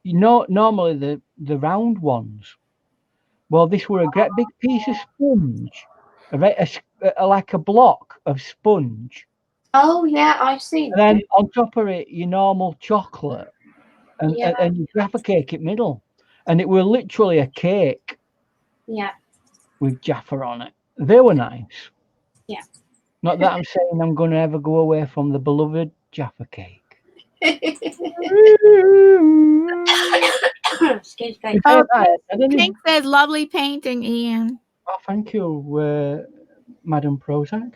normally the round ones, Well, this were a great big piece of sponge, like a block of sponge. Oh yeah, I've seen. And then on top of it, your normal chocolate, and Yeah. and you Jaffa cake in middle, and it were literally a cake Yeah. with Jaffa on it. They were nice. Yeah. Not that I'm saying I'm going to ever go away from the beloved Jaffa cake. Excuse me. Oh, I don't know. Pink says lovely painting, Ian. Oh, thank you, Madam Prozac.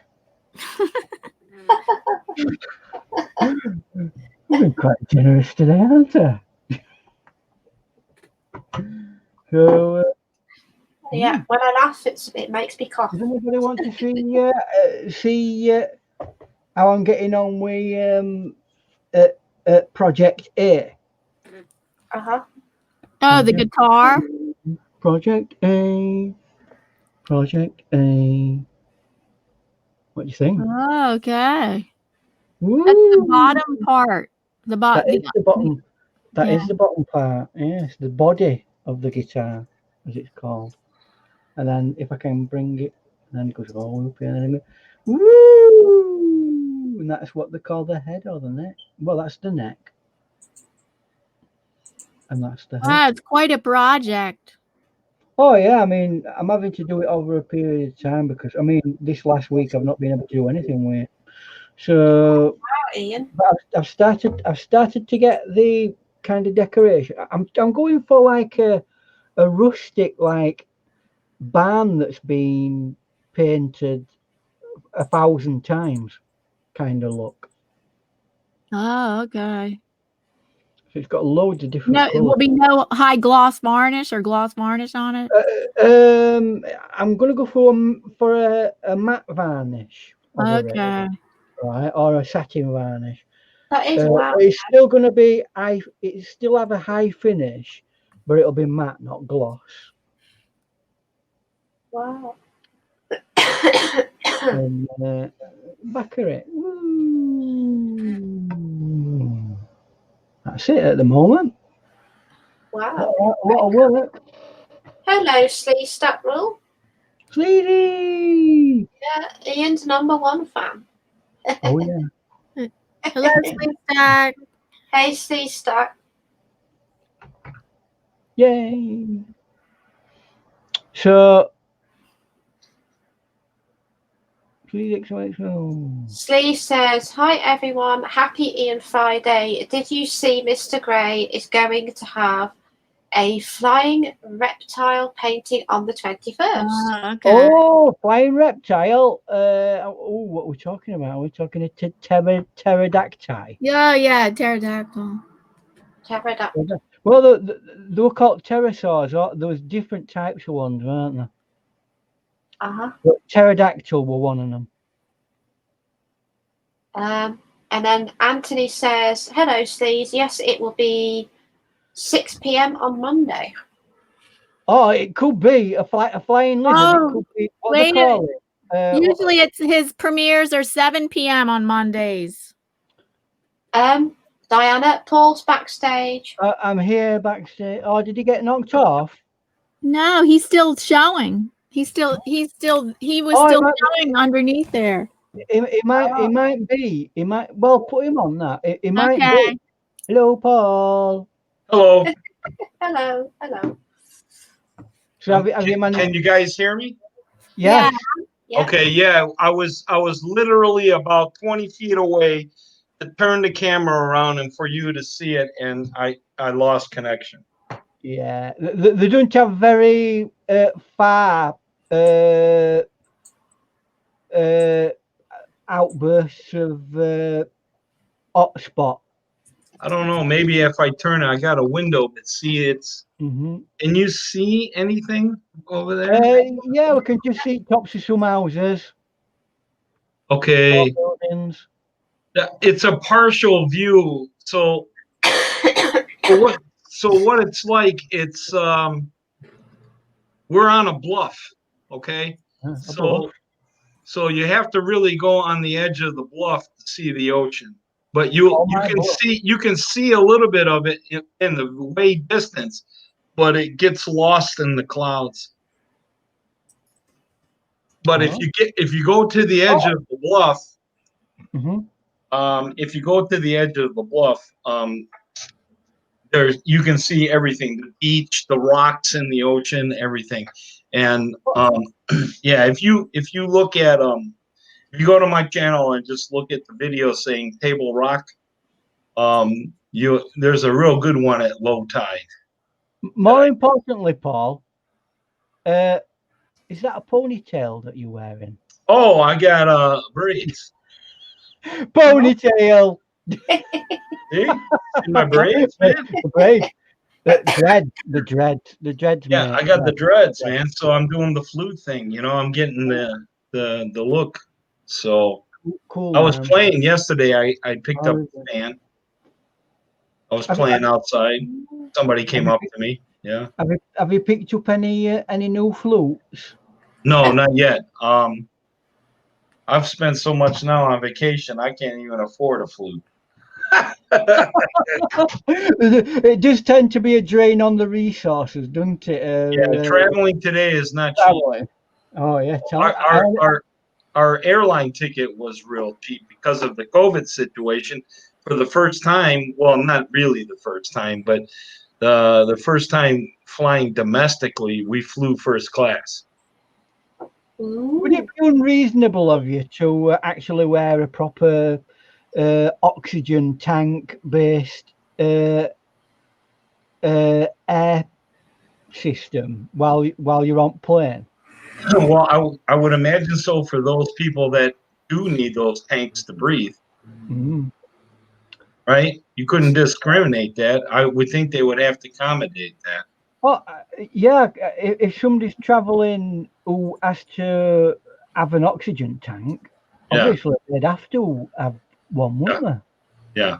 You've been quite generous today, haven't I? So, Yeah, when I laugh, it makes me cough. does anybody want to see how I'm getting on with Project A? Uh-huh. Oh, the guitar. Project A. Project A. What do you think? Oh, okay. Woo! That's the bottom part. The That bottom. is the bottom. That Yeah. is the bottom part. Yes, the body of the guitar, as it's called. And then if I can bring it, and then it goes all the way up here, and then it goes, woo! And that's what they call the head or the neck. Well, that's the neck. And that's the head. Wow, it's quite a project. Oh yeah, I mean, I'm having to do it over a period of time because I mean, this last week I've not been able to do anything with it. So, Wow, Ian. but I've started to get the kind of decoration. I'm going for like a rustic like barn that's been painted 1,000 times kind of look. Oh, okay. So it's got loads of different No, it will colours. be no high gloss varnish or gloss varnish on it. I'm gonna go for a matte varnish. Over it, Okay. right, or a satin varnish. That is wow. It's still gonna be it still have a high finish, but it'll be matte, not gloss. Wow. And back of it. Ooh. That's it at the moment. Wow. A lot of work. Hello, Slee Statrule. Sweetie! Yeah, Ian's #1 fan. Oh yeah. Hello, Sleep Stack. Hey, Slee Stack. Yay! So, please XOXO. Slee says, hi everyone, happy Ian Friday. Did you see Mr. Gray is going to have a flying reptile painting on the 21st? Okay. Oh, flying reptile. What are we talking about? Are we talking a pterodactyl? Yeah, pterodactyl. Pterodactyl. Well, they were called pterosaurs. There was different types of ones, weren't there? Uh-huh. But pterodactyl were one of them. And then Anthony says, hello, Slees. Yes, it will be 6 p.m. on Monday. Oh, it could be a flying lizard. Oh, It could be what wait they a call it. Usually it's his premieres are 7 p.m. on Mondays. Diana, Paul's backstage. I'm here backstage. Oh, did he get knocked off? No, he's still showing. He was still showing underneath there. It might be. Well, put him on that. It might Okay. be. Hello, Paul. Hello. Hello. So have you managed? Can you guys hear me? Yes. Yeah. Okay, yeah. I was literally about 20 feet away to turn the camera around and for you to see it, and I lost connection. Yeah. They don't have very far outbursts of hotspot. I don't know. Maybe if I turn it, I got a window, but see it's. Mm-hmm. Can you see anything over there? Yeah, we can just see tops of some houses. Okay. Buildings. It's a partial view. So what it's like, it's we're on a bluff, okay? So you have to really go on the edge of the bluff to see the ocean. But you can see a little bit of it in the way distance, but it gets lost in the clouds. But if you go to the edge of the bluff, if you go to the edge of the bluff, you can see everything, the beach, the rocks in the ocean, everything. And yeah, if you look at if you go to my channel and just look at the video saying Table Rock, there's a real good one at low tide. More importantly, Paul, is that a ponytail that you're wearing? Oh, I got braids. Ponytail. See my braids, man? The braids. The dreads. Yeah, mate. I got the dreads, man. So I'm doing the flute thing. You know, I'm getting the look. So cool. I was man. playing yesterday. I picked up the fan. I was playing outside. Somebody came up to me. Yeah. Have you picked up any new flutes? No, not yet. I've spent so much now on vacation, I can't even afford a flute. It does tend to be a drain on the resources, doesn't it? Yeah, traveling today is not cheap. Oh yeah, our airline ticket was real cheap because of the COVID situation. For the first time, well, not really the first time, but the first time flying domestically, we flew first class. Would it be unreasonable of you to actually wear a proper oxygen tank based air system while you're on plane? Well, I would imagine so for those people that do need those tanks to breathe. Right? You couldn't discriminate that. I would think they would have to accommodate that. Well, yeah, if somebody's traveling who has to have an oxygen tank, obviously they'd have to have one, wouldn't they? Yeah.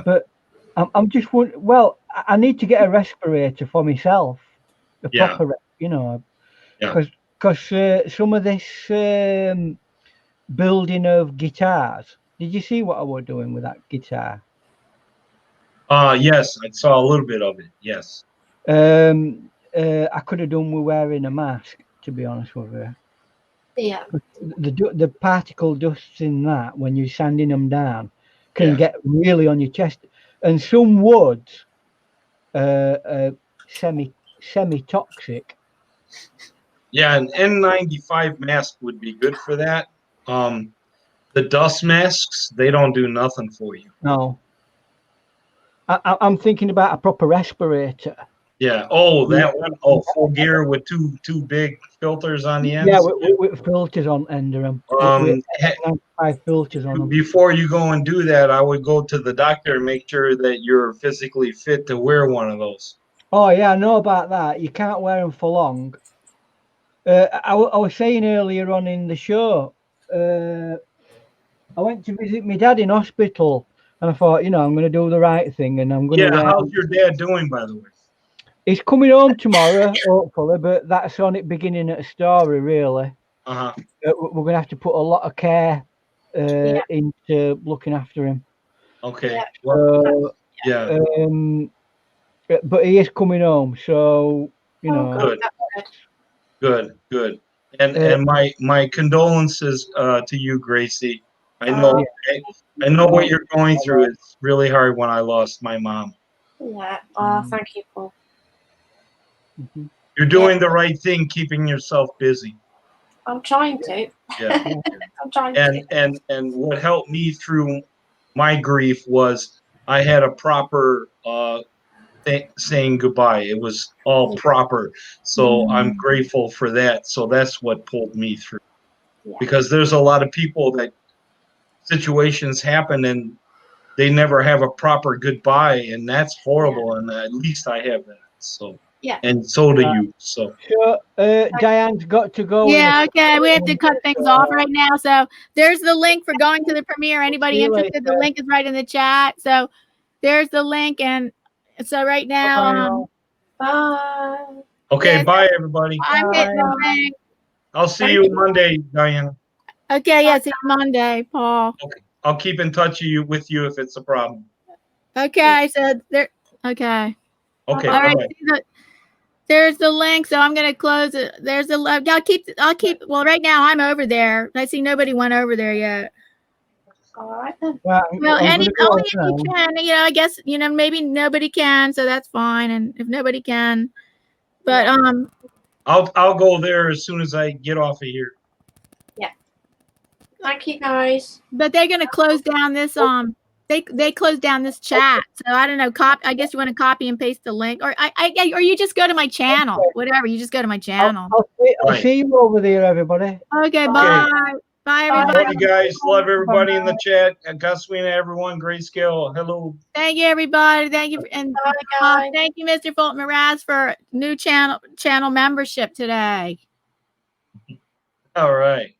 But I'm just wondering, well, I need to get a respirator for myself, a proper, you know, because some of this building of guitars. Did you see what I was doing with that guitar? Yes, I saw a little bit of it. Yes. I could have done with wearing a mask, to be honest with you. Yeah. The particle dusts in that when you're sanding them down can get really on your chest, and some woods semi-toxic. Yeah, an N95 mask would be good for that. The dust masks, they don't do nothing for you. No. I'm thinking about a proper respirator. Yeah. Oh, that one. Oh, full gear with two big filters on the ends. Yeah, with filters on end of them. With 5 filters on them. Before you go and do that, I would go to the doctor and make sure that you're physically fit to wear one of those. Oh yeah, I know about that. You can't wear them for long. I was saying earlier on in the show, I went to visit my dad in hospital, and I thought, you know, I'm going to do the right thing, and I'm going to. Yeah, how's your dad doing, by the way? He's coming home tomorrow, hopefully, but that's on it beginning at a story, really. We're going to have to put a lot of care into looking after him. Okay. But he is coming home, so you know. Good. And my condolences to you, Gracie. I know what you're going through. It's really hard when I lost my mom. Yeah. Oh, thank you, Paul. You're doing the right thing, keeping yourself busy. I'm trying to. Yeah. I'm trying to. And what helped me through my grief was I had a proper saying goodbye. It was all proper. So I'm grateful for that. So that's what pulled me through. Yeah. Because there's a lot of people that situations happen and they never have a proper goodbye, and that's horrible. And at least I have that. So yeah, and so do you. So Diane's got to go. Yeah, okay. We have to cut things off right now. So there's the link for going to the premiere. Anybody interested? The link is right in the chat. So there's the link, and so right now, bye. Okay, bye everybody. I'm hitting the link. I'll see you Monday, Diane. Okay, yeah, see you Monday, Paul. Okay, I'll keep in touch with you if it's a problem. Okay, so there. Okay. Okay. All right. There's the link, so I'm gonna close it. There's the I'll keep well right now I'm over there. I see nobody went over there yet. All right then. Well, Well, I'm and gonna go only off if you now. can, I guess, maybe nobody can, so that's fine. And if nobody can, but I'll go there as soon as I get off of here. Thank you, guys. but they're gonna close down this they closed down this chat. So I don't know, I guess you want to copy and paste the link, or or you just go to my channel, whatever. You just go to my channel. I'll Right. see you over there, everybody. Okay, Bye. bye. Bye, Love everybody. you guys. Love everybody in the chat. Guswina, everyone. Grayscale. Hello. Thank you, everybody. Thank you, and Bye, guys. thank you, Mr. Fulton Moraz, for new channel membership today. All right.